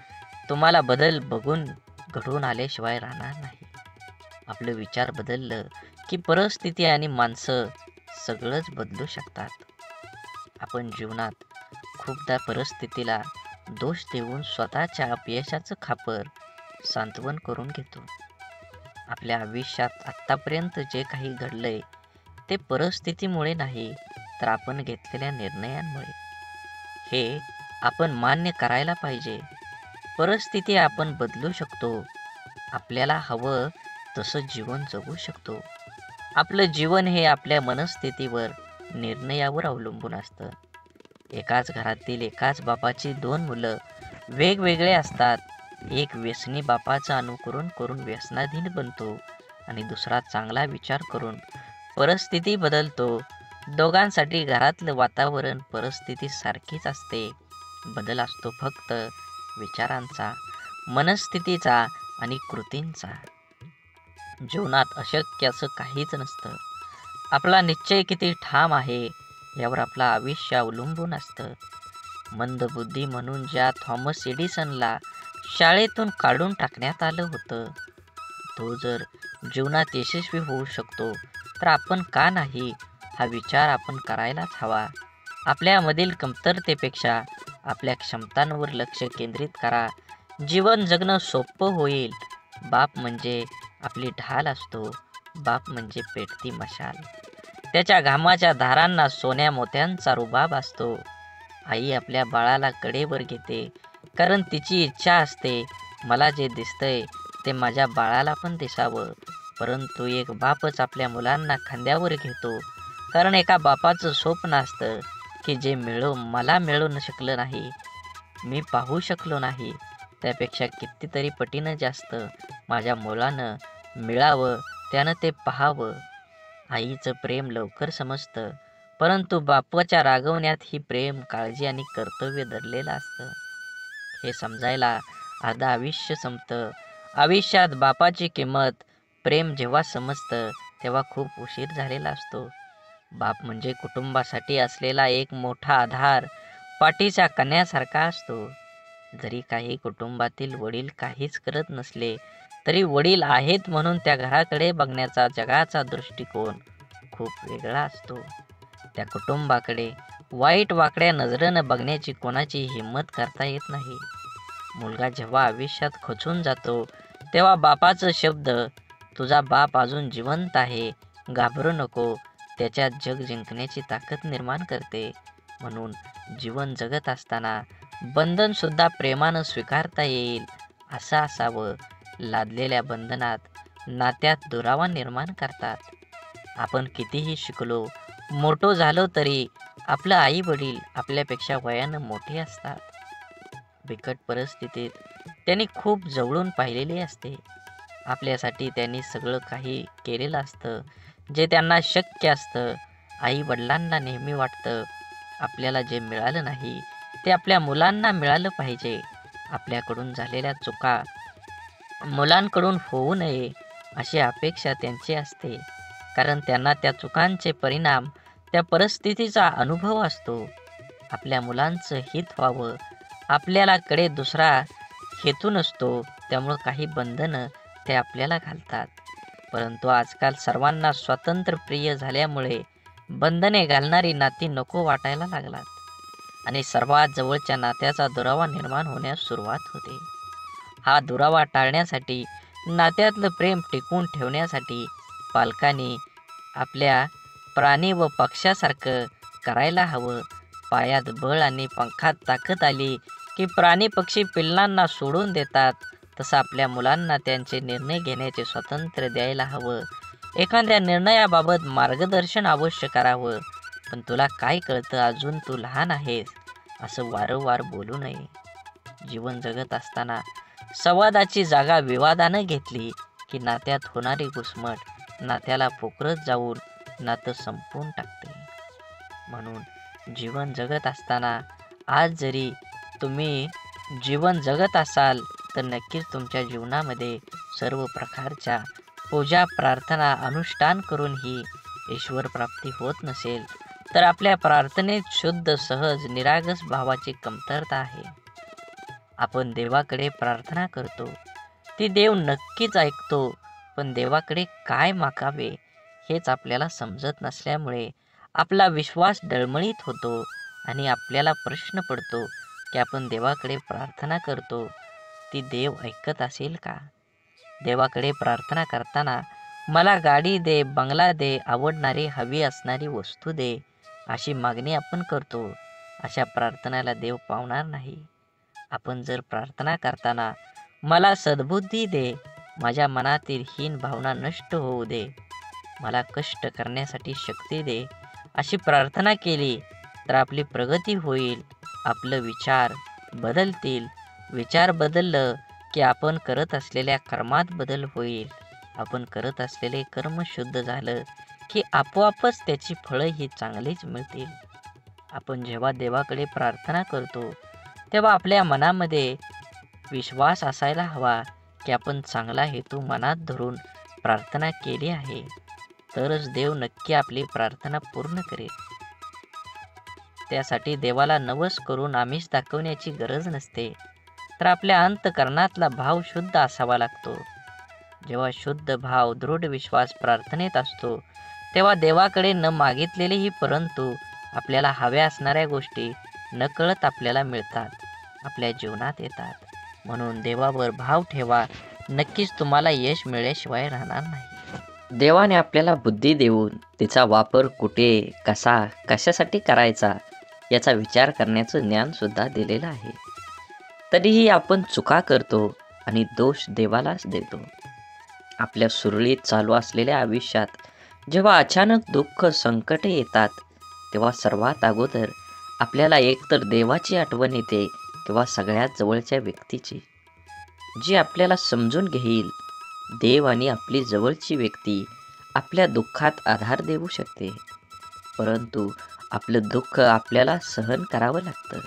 तुम्हाला बदल बघून घडून आल्याशिवाय राहणार नाही. आपलं विचार बदललं की परिस्थिती आणि माणसं सगळंच बदलू शकतात. आपण जीवनात खूपदा परिस्थितीला दोष देऊन स्वतःच्या अपयशाचं खापर सांत्वन करून घेतो. आपल्या आयुष्यात आत्तापर्यंत जे काही घडलंय ते परिस्थितीमुळे नाही, तर आपण घेतलेल्या निर्णयांमुळे. हे आपण मान्य करायला पाहिजे. परिस्थिती आपण बदलू शकतो. आपल्याला हवं तसं जीवन जगू शकतो. आपलं जीवन हे आपल्या मनस्थितीवर, निर्णयावर अवलंबून असतं. एकाच घरातील एकाच बापाची दोन मुलं वेगवेगळे असतात. एक व्यसनी बापाचं अनुकरण करून व्यसनाधीन बनतो आणि दुसरा चांगला विचार करून परिस्थिती बदलतो. दोघांसाठी घरातलं वातावरण, परिस्थिती सारखीच असते. बदल असतो फक्त विचारांचा, मनस्थितीचा आणि कृतींचा. जीवनात अशक्य असं काहीच नसतं. आपला निश्चय किती ठाम आहे यावर आपलं आयुष्य अवलंबून असतं. मंदबुद्धी म्हणून ज्या थॉमस एडिसनला शाळेतून काढून टाकण्यात आलं होतं, तो जर जीवनात यशस्वी होऊ शकतो तर आपण का नाही, हा विचार आपण करायलाच हवा. आपल्यामधील कमतरतेपेक्षा आपल्या क्षमतांवर लक्ष केंद्रित करा. जीवन जगणं सोपं होईल. बाप म्हणजे आपली ढाल असतो. बाप म्हणजे पेटती मशाल. त्याच्या घामाच्या धारांना सोन्या मोत्यांचा रुबाब असतो. आई आपल्या बाळाला कडेवर घेते, कारण तिची इच्छा असते, मला जे दिसतंय ते माझ्या बाळाला पण दिसावं. परंतु एक बापच आपल्या मुलांना खांद्यावर घेतो, कारण एका बापाचं स्वप्न असतं की जे मला मिळू शकलं नाही, मी पाहू शकलो नाही, त्यापेक्षा कितीतरी पटीनं जास्त माझ्या मुलानं मिळावं, त्यानं ते पाहावं. आईचं प्रेम लवकर समजतं, परंतु बापाच्या रागवण्यात ही प्रेम, काळजी आणि कर्तव्य दडलेलं असतं. हे समजायला अर्धा आयुष्य संपतं. आयुष्यात बापाची किंमत, प्रेम जेव्हा समजतं तेव्हा खूप उशीर झालेला असतो. बाप म्हणजे कुटुंबासाठी असलेला एक मोठा आधार, पाठीच्या कण्यासारखा असतो. जरी काही कुटुंबातील वडील काहीच करत नसले तरी वडील आहेत म्हणून त्या घराकडे बघण्याचा जगाचा दृष्टिकोन खूप वेगळा असतो. त्या कुटुंबाकडे वाईट वाकड्या नजरेनं बघण्याची कोणाची हिंमत करता येत नाही. मुलगा जेव्हा आयुष्यात खचून जातो तेव्हा बापाचं शब्द, तुझा बाप अजून जिवंत आहे, घाबरू नको, त्याच्यात जग जिंकण्याची ताकद निर्माण करते. म्हणून जीवन जगत असताना बंधन सुद्धा प्रेमानं स्वीकारता येईल असं असावं. लादलेल्या बंधनात नात्यात दुरावा निर्माण करतात. आपण कितीही शिकलो, मोठो झालो तरी आपलं आई वडील आपल्यापेक्षा वयानं मोठे असतात. बिकट परिस्थितीत त्यांनी खूप जवळून पाहिलेले असते. आपल्यासाठी त्यांनी सगळं काही केलेलं असतं जे त्यांना शक्य असतं. आई वडिलांना नेहमी वाटतं आपल्याला जे मिळालं नाही ते आपल्या मुलांना मिळालं पाहिजे. आपल्याकडून झालेल्या चुका मुलांकडून होऊ नये अशी अपेक्षा त्यांची असते, कारण त्यांना त्या चुकांचे परिणाम, त्या परिस्थितीचा अनुभव असतो. आपल्या मुलांचं हित व्हावं, आपल्याला कडे दुसरा हेतू नसतो, त्यामुळं काही बंधनं ते आपल्याला घालतात. परंतु आजकाल सर्वांना स्वातंत्र्य प्रिय झाल्यामुळे बंधने घालणारी नाती नको वाटायला लागतात आणि सर्वात जवळच्या नात्याचा दुरावा निर्माण होण्यास सुरुवात होते. हा दुरावा टाळण्यासाठी, नात्यातलं प्रेम टिकवून ठेवण्यासाठी पालकांनी आपल्या प्राणी व पक्ष्यासारखं करायला हवं. पायात बळ आणि पंखात ताकद आली की प्राणी पक्षी पिल्लांना सोडून देतात, तसं आपल्या मुलांना त्यांचे निर्णय घेण्याचे स्वातंत्र्य द्यायला हवं. एखाद्या निर्णयाबाबत मार्गदर्शन अवश्य करावं, पण तुला काय कळतं, अजून तू लहान आहेस, असं वारंवार बोलू नये. जीवन जगत असताना संवादाची जागा विवादानं घेतली की नात्यात होणारी घुसमट नात्याला पोखरत जाऊन नातं संपवून टाकते. म्हणून जीवन जगत असताना आज जरी तुम्ही जीवन जगत असाल तर नक्कीच तुमच्या जीवनामध्ये सर्व प्रकारच्या पूजा, प्रार्थना, अनुष्ठान करूनही ईश्वर प्राप्ती होत नसेल तर आपल्या प्रार्थनेत शुद्ध, सहज, निरागस भावाची कमतरता आहे. आपण देवाकडे प्रार्थना करतो, ती देव नक्कीच ऐकतो, पण देवाकडे काय मागावे हेच आपल्याला समजत नसल्यामुळे आपला विश्वास डळमळीत होतो आणि आपल्याला प्रश्न पडतो की आपण देवाकडे प्रार्थना करतो, ती देव ऐकत असेल का? देवाकडे प्रार्थना करताना मला गाडी दे, बंगला दे, आवडणारी हवी असणारी वस्तू दे, अशी मागणी आपण करतो. अशा प्रार्थनेला देव पावणार नाही. आपण जर प्रार्थना करताना मला सद्बुद्धी दे, माझ्या मनातील हीन भावना नष्ट होऊ दे, मला कष्ट करण्यासाठी शक्ती दे, अशी प्रार्थना केली तर आपली प्रगती होईल. आपलं विचार बदलतील. विचार बदललं की आपण करत असलेल्या कर्मात बदल होईल. आपण करत असलेले कर्म शुद्ध झालं की आपोआपच त्याची फळं ही चांगलीच मिळतील. आपण जेव्हा देवाकडे प्रार्थना करतो तेव्हा आपल्या मनामध्ये विश्वास असायला हवा की आपण चांगला हेतू मनात धरून प्रार्थना केली आहे, तरच देव नक्की आपली प्रार्थना पूर्ण करेल. त्यासाठी देवाला नवस करून आमिष दाखवण्याची गरज नसते, तर आपल्या अंतःकरणातला भाव शुद्ध असावा लागतो. जेव्हा शुद्ध भाव, दृढ विश्वास प्रार्थनेत असतो तेव्हा देवाकडे न मागितलेलेही परंतु आपल्याला हव्या असणाऱ्या गोष्टी नकळत आपल्याला मिळतात, आपल्या जीवनात येतात. म्हणून देवावर भाव ठेवा, नक्कीच तुम्हाला यश मिळाल्याशिवाय राहणार नाही. देवाने आपल्याला बुद्धी देऊन तिचा वापर कुठे, कसा, कशासाठी करायचा याचा विचार करण्याचं ज्ञान सुद्धा दिलेलं आहे. तरीही आपण चुका करतो आणि दोष देवालाच देतो. आपल्या सुरळीत चालू असलेल्या आयुष्यात जेव्हा अचानक दुःख संकटे येतात, तेव्हा सर्वात अगोदर आपल्याला एकतर देवाची आठवण येते किंवा सगळ्यात जवळच्या व्यक्तीची, जी आपल्याला समजून घेईल. देव आणि आपली जवळची व्यक्ती आपल्या दुःखात आधार देऊ शकते, परंतु आपलं दुःख आपल्याला सहन करावं लागतं.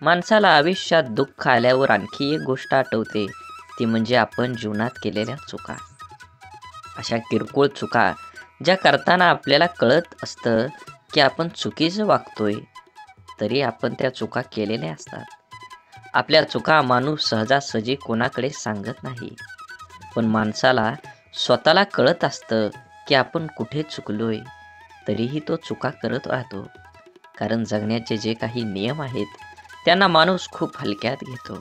माणसाला आयुष्यात दुःख आल्यावर आणखी एक गोष्ट आठवते, ती म्हणजे आपण जीवनात केलेल्या चुका. अशा किरकोळ चुका ज्या करताना आपल्याला कळत असतं की आपण चुकीचं वागतोय, तरी आपण त्या चुका केलेल्या असतात. आपल्या चुका माणूस सहजासहजी कोणाकडे सांगत नाही, पण माणसाला स्वतःला कळत असतं की आपण कुठे चुकलोय, तरीही तो चुका करत राहतो. कारण जगण्याचे जे काही नियम आहेत त्यांना माणूस खूप हलक्यात घेतो,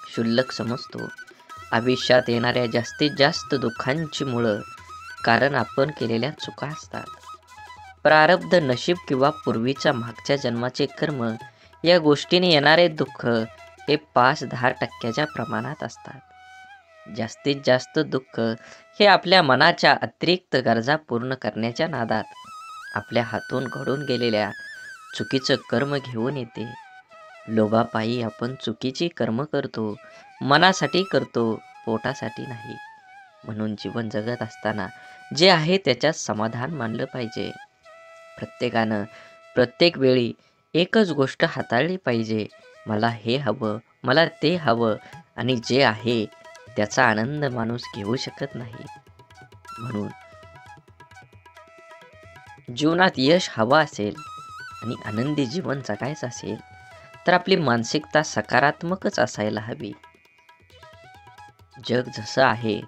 क्षुल्लक समजतो. आयुष्यात येणाऱ्या जास्तीत जास्त दुःखांची मुळं कारण आपण केलेल्या चुका असतात. प्रारब्ध, नशीब किंवा पूर्वीच्या मागच्या जन्माचे कर्म या गोष्टीने येणारे दुःख हे 5-10% प्रमाणात असतात. जास्तीत जास्त दुःख हे आपल्या मनाच्या अतिरिक्त गरजा पूर्ण करण्याच्या नादात आपल्या हातून घडून गेलेल्या चुकीचं कर्म घेऊन येते. लोभापायी आपण चुकीची कर्म करतो, मनासाठी करतो, पोटासाठी नाही. म्हणून जीवन जगत असताना जे आहे त्याच्यात समाधान मानलं पाहिजे. प्रत्येकानं प्रत्येक वेळी एकच गोष्ट हाताळली पाहिजे, मला हे हवं, मला ते हवं, आणि जे आहे त्याचा आनंद माणूस घेऊ शकत नाही. म्हणून जीवनात यश हवं असेल आणि आनंदी जीवन जगायचं असेल तर आपली मानसिकता सकारात्मकच असायला हवी. जग जसं आहे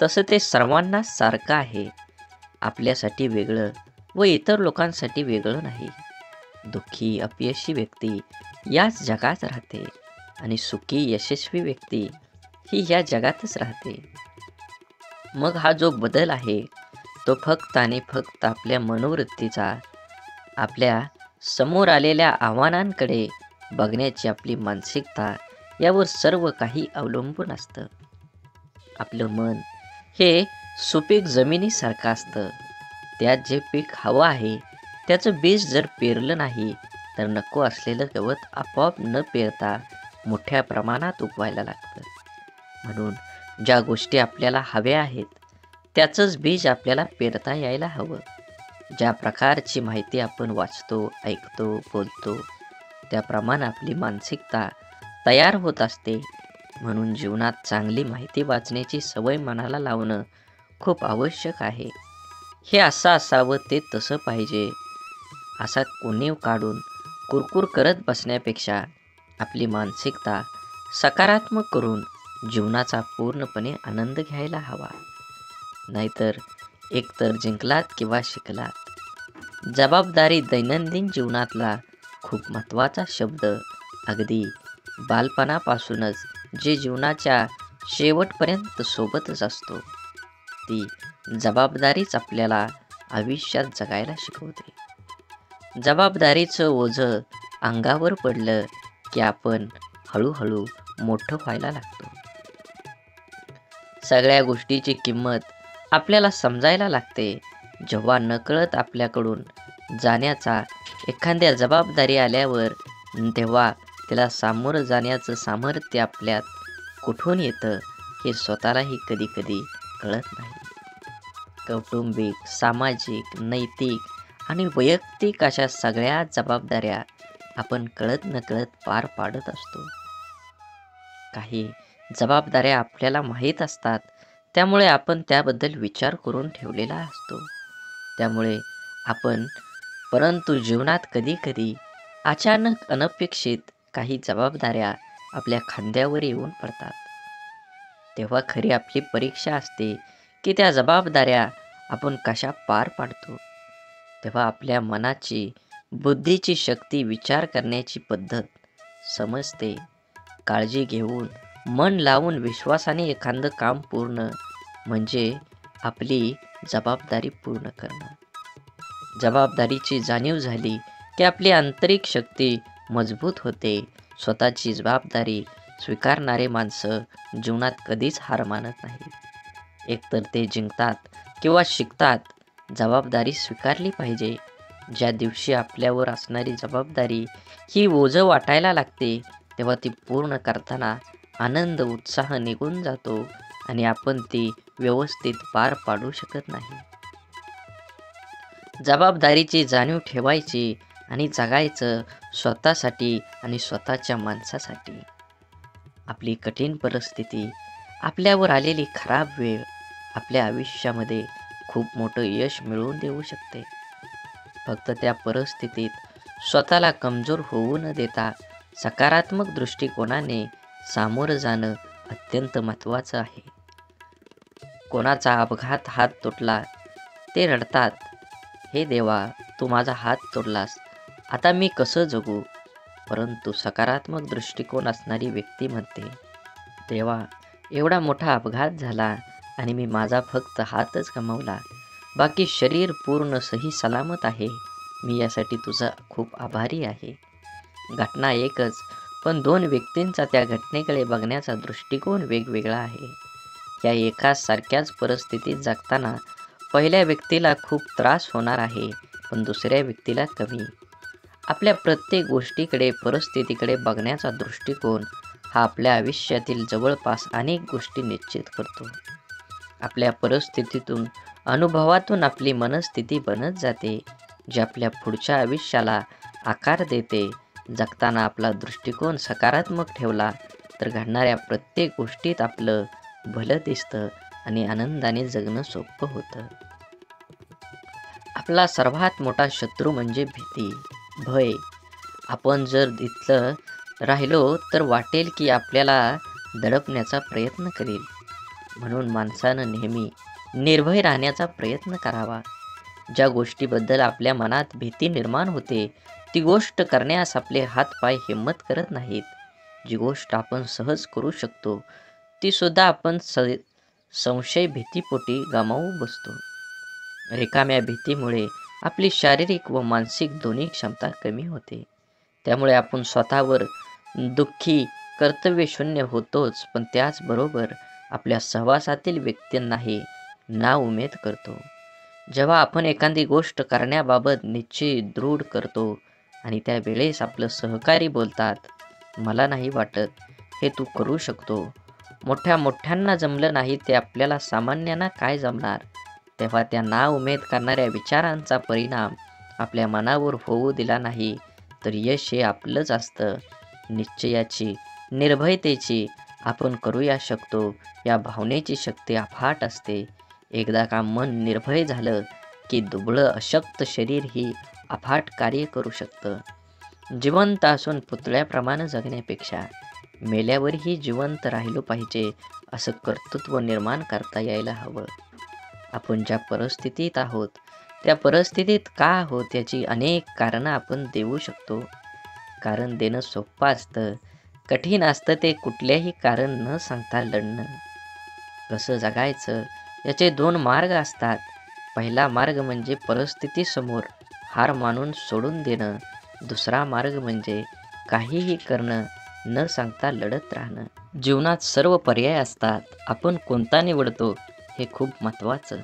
तसं ते सर्वांना सारखं आहे. आपल्यासाठी वेगळं व इतर लोकांसाठी वेगळं नाही. दुःखी अपयशी व्यक्ती याच जगात राहते आणि सुखी यशस्वी व्यक्ती ही या जगातच राहते. मग हा जो बदल आहे तो फक्त आणि फक्त आपल्या मनोवृत्तीचा, आपल्या समोर आलेल्या आव्हानांकडे बघण्याची आपली मानसिकता यावर सर्व काही अवलंबून असतं. आपलं मन हे सुपीक जमिनीसारखं असतं. त्यात जे पीक हवं आहे त्याचं बीज जर पेरलं नाही तर नको असलेलं गवत आपोआप न पेरता मोठ्या प्रमाणात उगवायला लागतं. म्हणून ज्या गोष्टी आपल्याला हव्या आहेत त्याचंच बीज आपल्याला पेरता यायला हवं. ज्या प्रकारची माहिती आपण वाचतो, ऐकतो, बोलतो त्याप्रमाणे आपली मानसिकता तयार होत असते. म्हणून जीवनात चांगली माहिती वाचण्याची सवय मनाला लावणं खूप आवश्यक आहे. हे असं असावं, ते तसं पाहिजे असा उणीव काढून कुरकुर करत बसण्यापेक्षा आपली मानसिकता सकारात्मक करून जीवनाचा पूर्णपणे आनंद घ्यायला हवा. नाहीतर एकतर जिंकलात किंवा शिकलात. जबाबदारी दैनंदिन जीवनातला खूप महत्त्वाचा शब्द. अगदी बालपणापासूनच जे जीवनाच्या शेवटपर्यंत सोबतच असतो, ती जबाबदारीच आपल्याला आयुष्यात जगायला शिकवते. जबाबदारीचं ओझं अंगावर पडलं की आपण हळूहळू मोठं व्हायला लागतो. सगळ्या गोष्टीची किंमत आपल्याला समजायला लागते जेव्हा नकळत आपल्याकडून जाण्याचा एखाद्या जबाबदारी आल्यावर, तेव्हा त्याला सामोरं जाण्याचं सामर्थ्य आपल्यात कुठून येतं हे स्वतःलाही कधी कधी कळत नाही. कौटुंबिक, सामाजिक, नैतिक आणि वैयक्तिक अशा सगळ्या जबाबदाऱ्या आपण कळत नकळत पार पाडत असतो. काही जबाबदाऱ्या आपल्याला माहीत असतात, त्यामुळे आपण त्याबद्दल विचार करून ठेवलेला असतो. त्यामुळे आपण परंतु जीवनात कधी कधी अचानक अनपेक्षित काही जबाबदाऱ्या आपल्या खांद्यावर येऊन पडतात. तेव्हा खरी आपली परीक्षा असते की त्या जबाबदाऱ्या आपण कशा पार पाडतो. तेव्हा आपल्या मनाची, बुद्धीची शक्ती, विचार करण्याची पद्धत समजते. काळजी घेऊन, मन लावून, विश्वासाने एखादं काम पूर्ण म्हणजे आपली जबाबदारी पूर्ण करणं. जबाबदारीची जाणीव झाली की आपली आंतरिक शक्ती मजबूत होते. स्वतःची जबाबदारी स्वीकारणारे माणसं जीवनात कधीच हार मानत नाहीत. एकतर ते जिंकतात किंवा शिकतात. जबाबदारी स्वीकारली पाहिजे. ज्या दिवशी आपल्यावर असणारी जबाबदारी ही ओझं वाटायला लागते, तेव्हा ती पूर्ण करताना आनंद, उत्साह निघून जातो आणि आपण ती व्यवस्थित पार पाडू शकत नाही. जबाबदारीची जाणीव ठेवायची आणि जगायचं स्वतःसाठी आणि स्वतःच्या माणसासाठी. आपली कठीण परिस्थिती, आपल्यावर आलेली खराब वेळ आपल्या आयुष्यामध्ये खूप मोठं यश मिळवून देऊ शकते. फक्त त्या परिस्थितीत स्वतःला कमजोर होऊ न देता सकारात्मक दृष्टिकोनाने सामोरं जाणं अत्यंत महत्त्वाचं आहे. कोणाचा अपघात हात तुटला, ते रडतात, "हे देवा, तू माझा हात तोडलास, आता मी कसं जगू?" परंतु सकारात्मक दृष्टिकोन असणारी व्यक्ती म्हणते, "देवा, एवढा मोठा अपघात झाला आणि मी माझा फक्त हातच गमावला. बाकी शरीर पूर्ण सही सलामत आहे. मी यासाठी तुझा खूप आभारी आहे." घटना एकच, पण दोन व्यक्तींचा त्या घटनेकडे बघण्याचा दृष्टिकोन वेगवेगळा आहे. या एकाच सारख्याच परिस्थितीत जगताना पहिल्या व्यक्तीला खूप त्रास होणार आहे, पण दुसऱ्या व्यक्तीला कमी. आपल्या प्रत्येक गोष्टीकडे, परिस्थितीकडे बघण्याचा दृष्टिकोन हा आपल्या आयुष्यातील जवळपास अनेक गोष्टी निश्चित करतो. आपल्या परिस्थितीतून, अनुभवातून आपली मनस्थिती बनत जाते, जी आपल्या पुढच्या आयुष्याला आकार देते. जगताना आपला दृष्टिकोन सकारात्मक ठेवला तर घडणाऱ्या प्रत्येक गोष्टीत आपलं भलं दिसतं आणि आनंदाने जगणं सोपं होतं. आपला सर्वात मोठा शत्रू म्हणजे भीती, भय. आपण जर इथलं राहिलो तर वाटेल की आपल्याला दडपण्याचा प्रयत्न करेल. म्हणून माणसानं नेहमी निर्भय राहण्याचा प्रयत्न करावा. ज्या गोष्टीबद्दल आपल्या मनात भीती निर्माण होते, ती गोष्ट करण्यास आपले हातपाय हिंमत करत नाहीत. जी गोष्ट आपण सहज करू शकतो, ती सुद्धा आपण संशय भीतीपोटी गमावू बसतो. रिकाम्या भीतीमुळे आपली शारीरिक व मानसिक दोन्ही क्षमता कमी होते. त्यामुळे आपण स्वतःवर दुःखी, कर्तव्यशून्य होतोच, पण त्याचबरोबर आपल्या सहवासातील व्यक्तींनाही नाउमेद करतो. जेव्हा आपण एखादी गोष्ट करण्याबाबत निश्चय दृढ करतो आणि त्यावेळेस आपलं सहकारी बोलतात, "मला नाही वाटत, हे तू करू शकतो." मोठ्यांना जमलं नाही ते आपल्याला सामान्यांना काय जमणार? तेव्हा त्या नाउमेद करणाऱ्या विचारांचा परिणाम आपल्या मनावर होऊ दिला नाही तर यश हे आपलंच असतं. निश्चयाची, निर्भयतेची, आपण करूया शकतो या भावनेची शक्ती अफाट असते. एकदा का मन निर्भय झालं की दुबळं अशक्त शरीर ही अफाट कार्य करू शकतं. जिवंत असून पुतळ्याप्रमाणे जगण्यापेक्षा मेल्यावरही जिवंत राहिलो पाहिजे असं कर्तृत्व निर्माण करता यायला हवं. आपण ज्या परिस्थितीत आहोत, त्या परिस्थितीत का आहोत याची अनेक कारणं आपण देऊ शकतो. कारण देणं सोपं असतं, कठीण असतं ते कुठल्याही कारण न सांगता लढणं. कसं जगायचं याचे दोन मार्ग असतात. पहिला मार्ग म्हणजे परिस्थितीसमोर हार मानून सोडून देणं. दुसरा मार्ग म्हणजे काहीही करणं, न सांगता लढत राहणं. जीवनात सर्व पर्याय असतात, आपण कोणता निवडतो हे खूप महत्त्वाचं.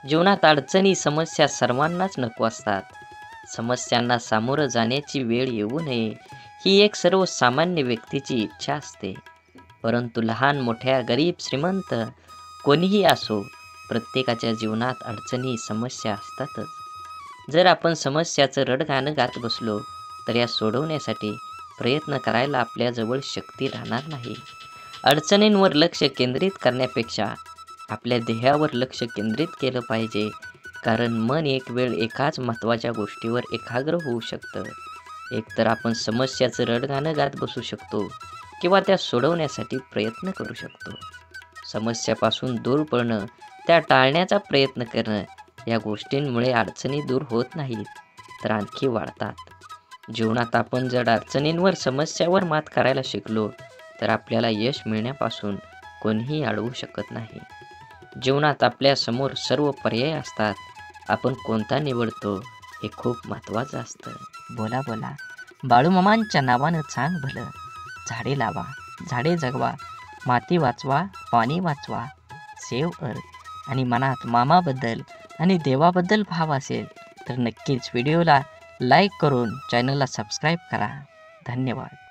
जीवनात अडचणी, समस्या सर्वांनाच नको असतात. समस्यांना सामोरं जाण्याची वेळ येऊ नये ही एक सर्वसामान्य व्यक्तीची इच्छा असते. परंतु लहान मोठ्या, गरीब श्रीमंत कोणीही असो, प्रत्येकाच्या जीवनात अडचणी, समस्या असतातच. जर आपण समस्याचं रडगाणं गात बसलो तर या सोडवण्यासाठी प्रयत्न करायला आपल्याजवळ शक्ती राहणार नाही. अडचणींवर लक्ष केंद्रित करण्यापेक्षा आपल्या ध्येयावर लक्ष केंद्रित केलं पाहिजे. कारण मन एक वेळ एकाच महत्त्वाच्या गोष्टीवर एकाग्र होऊ शकतं. एकतर आपण समस्याचं रडगाणं गात बसू शकतो किंवा त्या सोडवण्यासाठी प्रयत्न करू शकतो. समस्यापासून दूर पळणं, त्या टाळण्याचा प्रयत्न करणं या गोष्टींमुळे अडचणी दूर होत नाहीत तर आणखी वाढतात. जीवनात आपण जर अडचणींवर, समस्यावर मात करायला शिकलो तर आपल्याला यश मिळण्यापासून कोणीही अडवू शकत नाही. जीवनात आपल्यासमोर सर्व पर्याय असतात, आपण कोणता निवडतो हे खूप महत्त्वाचं असतं. बोला बोला, बाळूमामांच्या नावानं सांग भलं. झाडे लावा, झाडे जगवा, माती वाचवा, पाणी वाचवा. सेव्ह अर्थ आणि मनात मामाबद्दल आणि देवाबद्दल भाव असेल तर नक्कीच व्हिडिओला लाईक करून चॅनलला सबस्क्राईब करा. धन्यवाद.